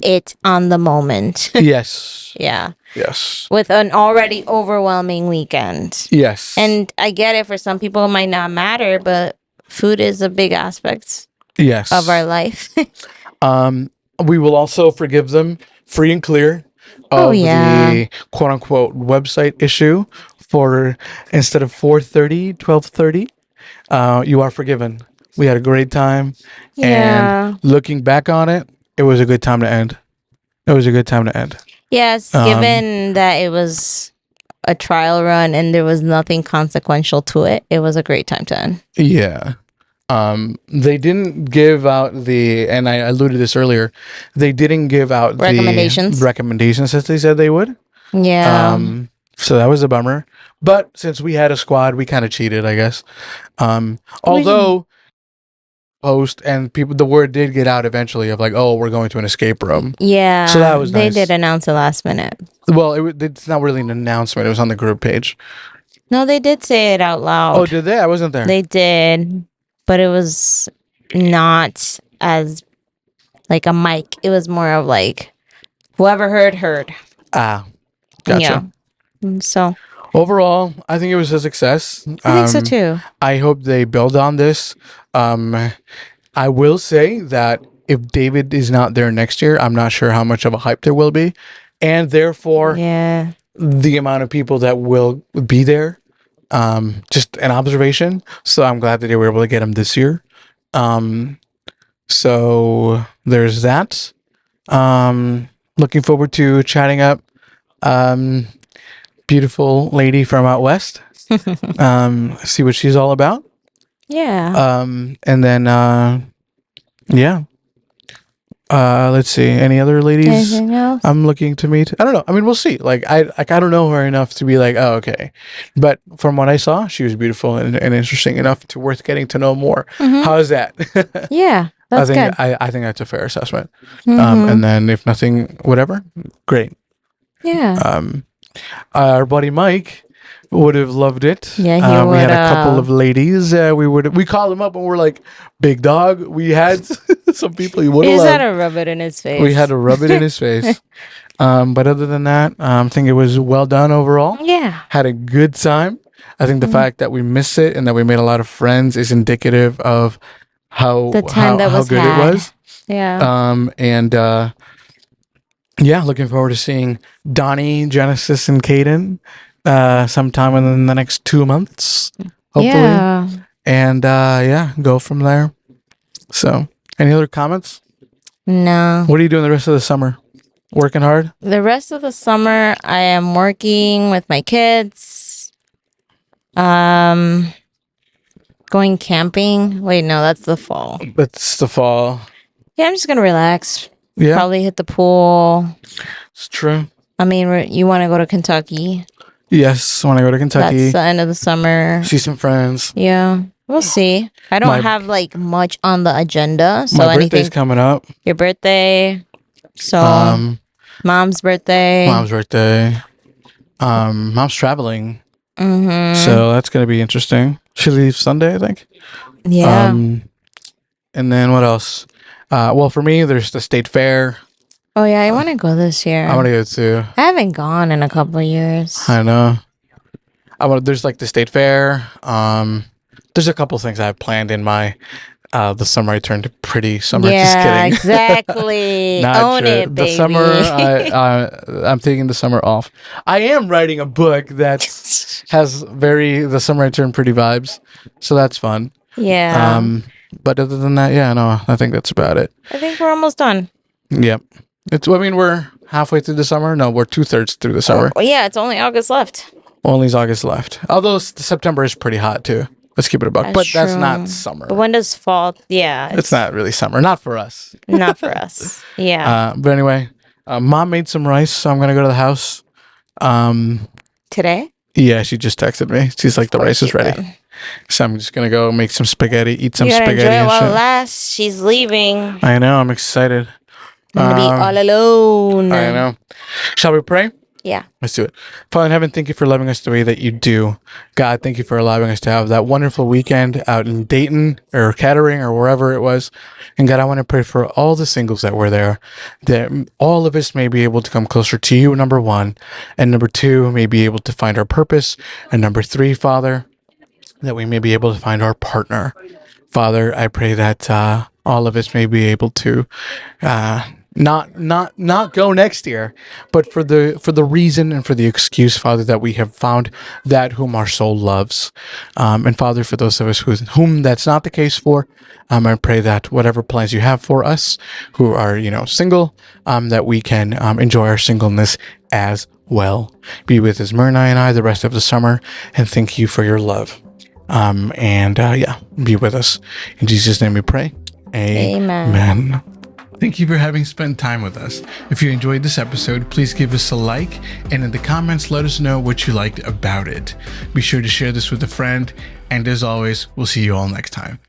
it on the moment. Yes. Yeah. Yes. With an already overwhelming weekend. Yes. And I get it, for some people it might not matter, but food is a big aspect of our life. We will also forgive them free and clear of the quote unquote website issue for instead of 4:30, 12:30. You are forgiven. We had a great time. Yeah. And looking back on it, it was a good time to end. It was a good time to end. Yes, given that it was a trial run and there was nothing consequential to it, it was a great time to end. Yeah. They didn't give out and I alluded to this earlier, they didn't give out recommendations as they said they would. Yeah. So that was a bummer. But since we had a squad, we kind of cheated, I guess. Although post and the word did get out eventually of like, oh, we're going to an escape room. Yeah. So that was nice. They did announce it last minute. Well, it's not really an announcement. It was on the group page. No, they did say it out loud. Oh, did they? I wasn't there. They did, but it was not as like a mic. It was more of like whoever heard. Ah, gotcha. Yeah. So overall, I think it was a success. I think so too. I hope they build on this. I will say that if David is not there next year, I'm not sure how much of a hype there will be. And therefore, the amount of people that will be there, just an observation. So I'm glad that they were able to get him this year. So there's that. Looking forward to chatting up beautiful lady from out west. See what she's all about. Yeah. And then let's see. Any other ladies? Anything else? I'm looking to meet. I don't know. I mean, we'll see. Like I don't know her enough to be like, oh, okay. But from what I saw, she was beautiful and interesting enough to worth getting to know more. Mm-hmm. How is that? Yeah, that's good. I think that's a fair assessment. Mm-hmm. And then if nothing, whatever, great. Yeah. Our buddy Mike would have loved it. Yeah, he would. We had a couple of ladies. We called him up and we're like, big dog. We had some people he would have loved. He had to rub it in his face. We had to rub it in his face. But other than that, I think it was well done overall. Yeah. Had a good time. I think the fact that we missed it and that we made a lot of friends is indicative of how good it was. Yeah. Yeah, looking forward to seeing Donnie, Genesis, and Caden sometime in the next 2 months, hopefully. Yeah. And go from there. So, any other comments? No. What are you doing the rest of the summer? Working hard? The rest of the summer, I am working with my kids. Going camping. Wait, no, that's the fall. That's the fall. Yeah, I'm just going to relax. Yeah. Probably hit the pool. It's true. I mean, you want to go to Kentucky? Yes, I want to go to Kentucky. That's the end of the summer. See some friends. Yeah. We'll see. I don't have like much on the agenda. So my birthday's coming up. Your birthday. So mom's birthday. Mom's traveling. So that's gonna be interesting. She leaves Sunday, I think. Yeah. And then what else? Well, for me, there's the state fair. Oh yeah, I want to go this year. I want to go too. I haven't gone in a couple of years. I know. There's like the state fair. There's a couple things I have planned in my the summer I turned pretty summer. Yeah, just kidding. Exactly. Own true. it, baby. The summer, I'm taking the summer off. I am writing a book that has the summer I turned pretty vibes, so that's fun. Yeah. But other than that, yeah, no, I think that's about it. I think we're almost done. Yep. We're halfway through the summer. No, we're 2/3 through the summer. Oh, yeah, it's only August left. Only August left. Although September is pretty hot too. Let's keep it a buck. That's not summer. But when does fall? Yeah. It's not really summer. Not for us. Not for us. Yeah. But anyway, Mom made some rice, so I'm going to go to the house. Today? Yeah, she just texted me. She's like, the rice is ready. Then. So I'm just going to go make some spaghetti, eat some spaghetti. Enjoy and it while shit. it lasts. She's leaving. I know. I'm excited. I'm going to be all alone. I know. Shall we pray? Yeah. Let's do it. Father in heaven, thank you for loving us the way that you do. God, thank you for allowing us to have that wonderful weekend out in Dayton or Kettering or wherever it was. And God, I want to pray for all the singles that were there, that all of us may be able to come closer to you, number one. And number two, may be able to find our purpose. And number three, Father, that we may be able to find our partner. Father, I pray that all of us may be able to not go next year, but for the reason and for the excuse, Father, that we have found that whom our soul loves. And Father, for those of us whom that's not the case for, I pray that whatever plans you have for us who are, single, that we can enjoy our singleness as well. Be with Esmerna and I the rest of the summer, and thank you for your love. Be with us. In Jesus' name we pray. Amen. Thank you for having spent time with us. If you enjoyed this episode, please give us a like, and in the comments, let us know what you liked about it. Be sure to share this with a friend, and as always, we'll see you all next time.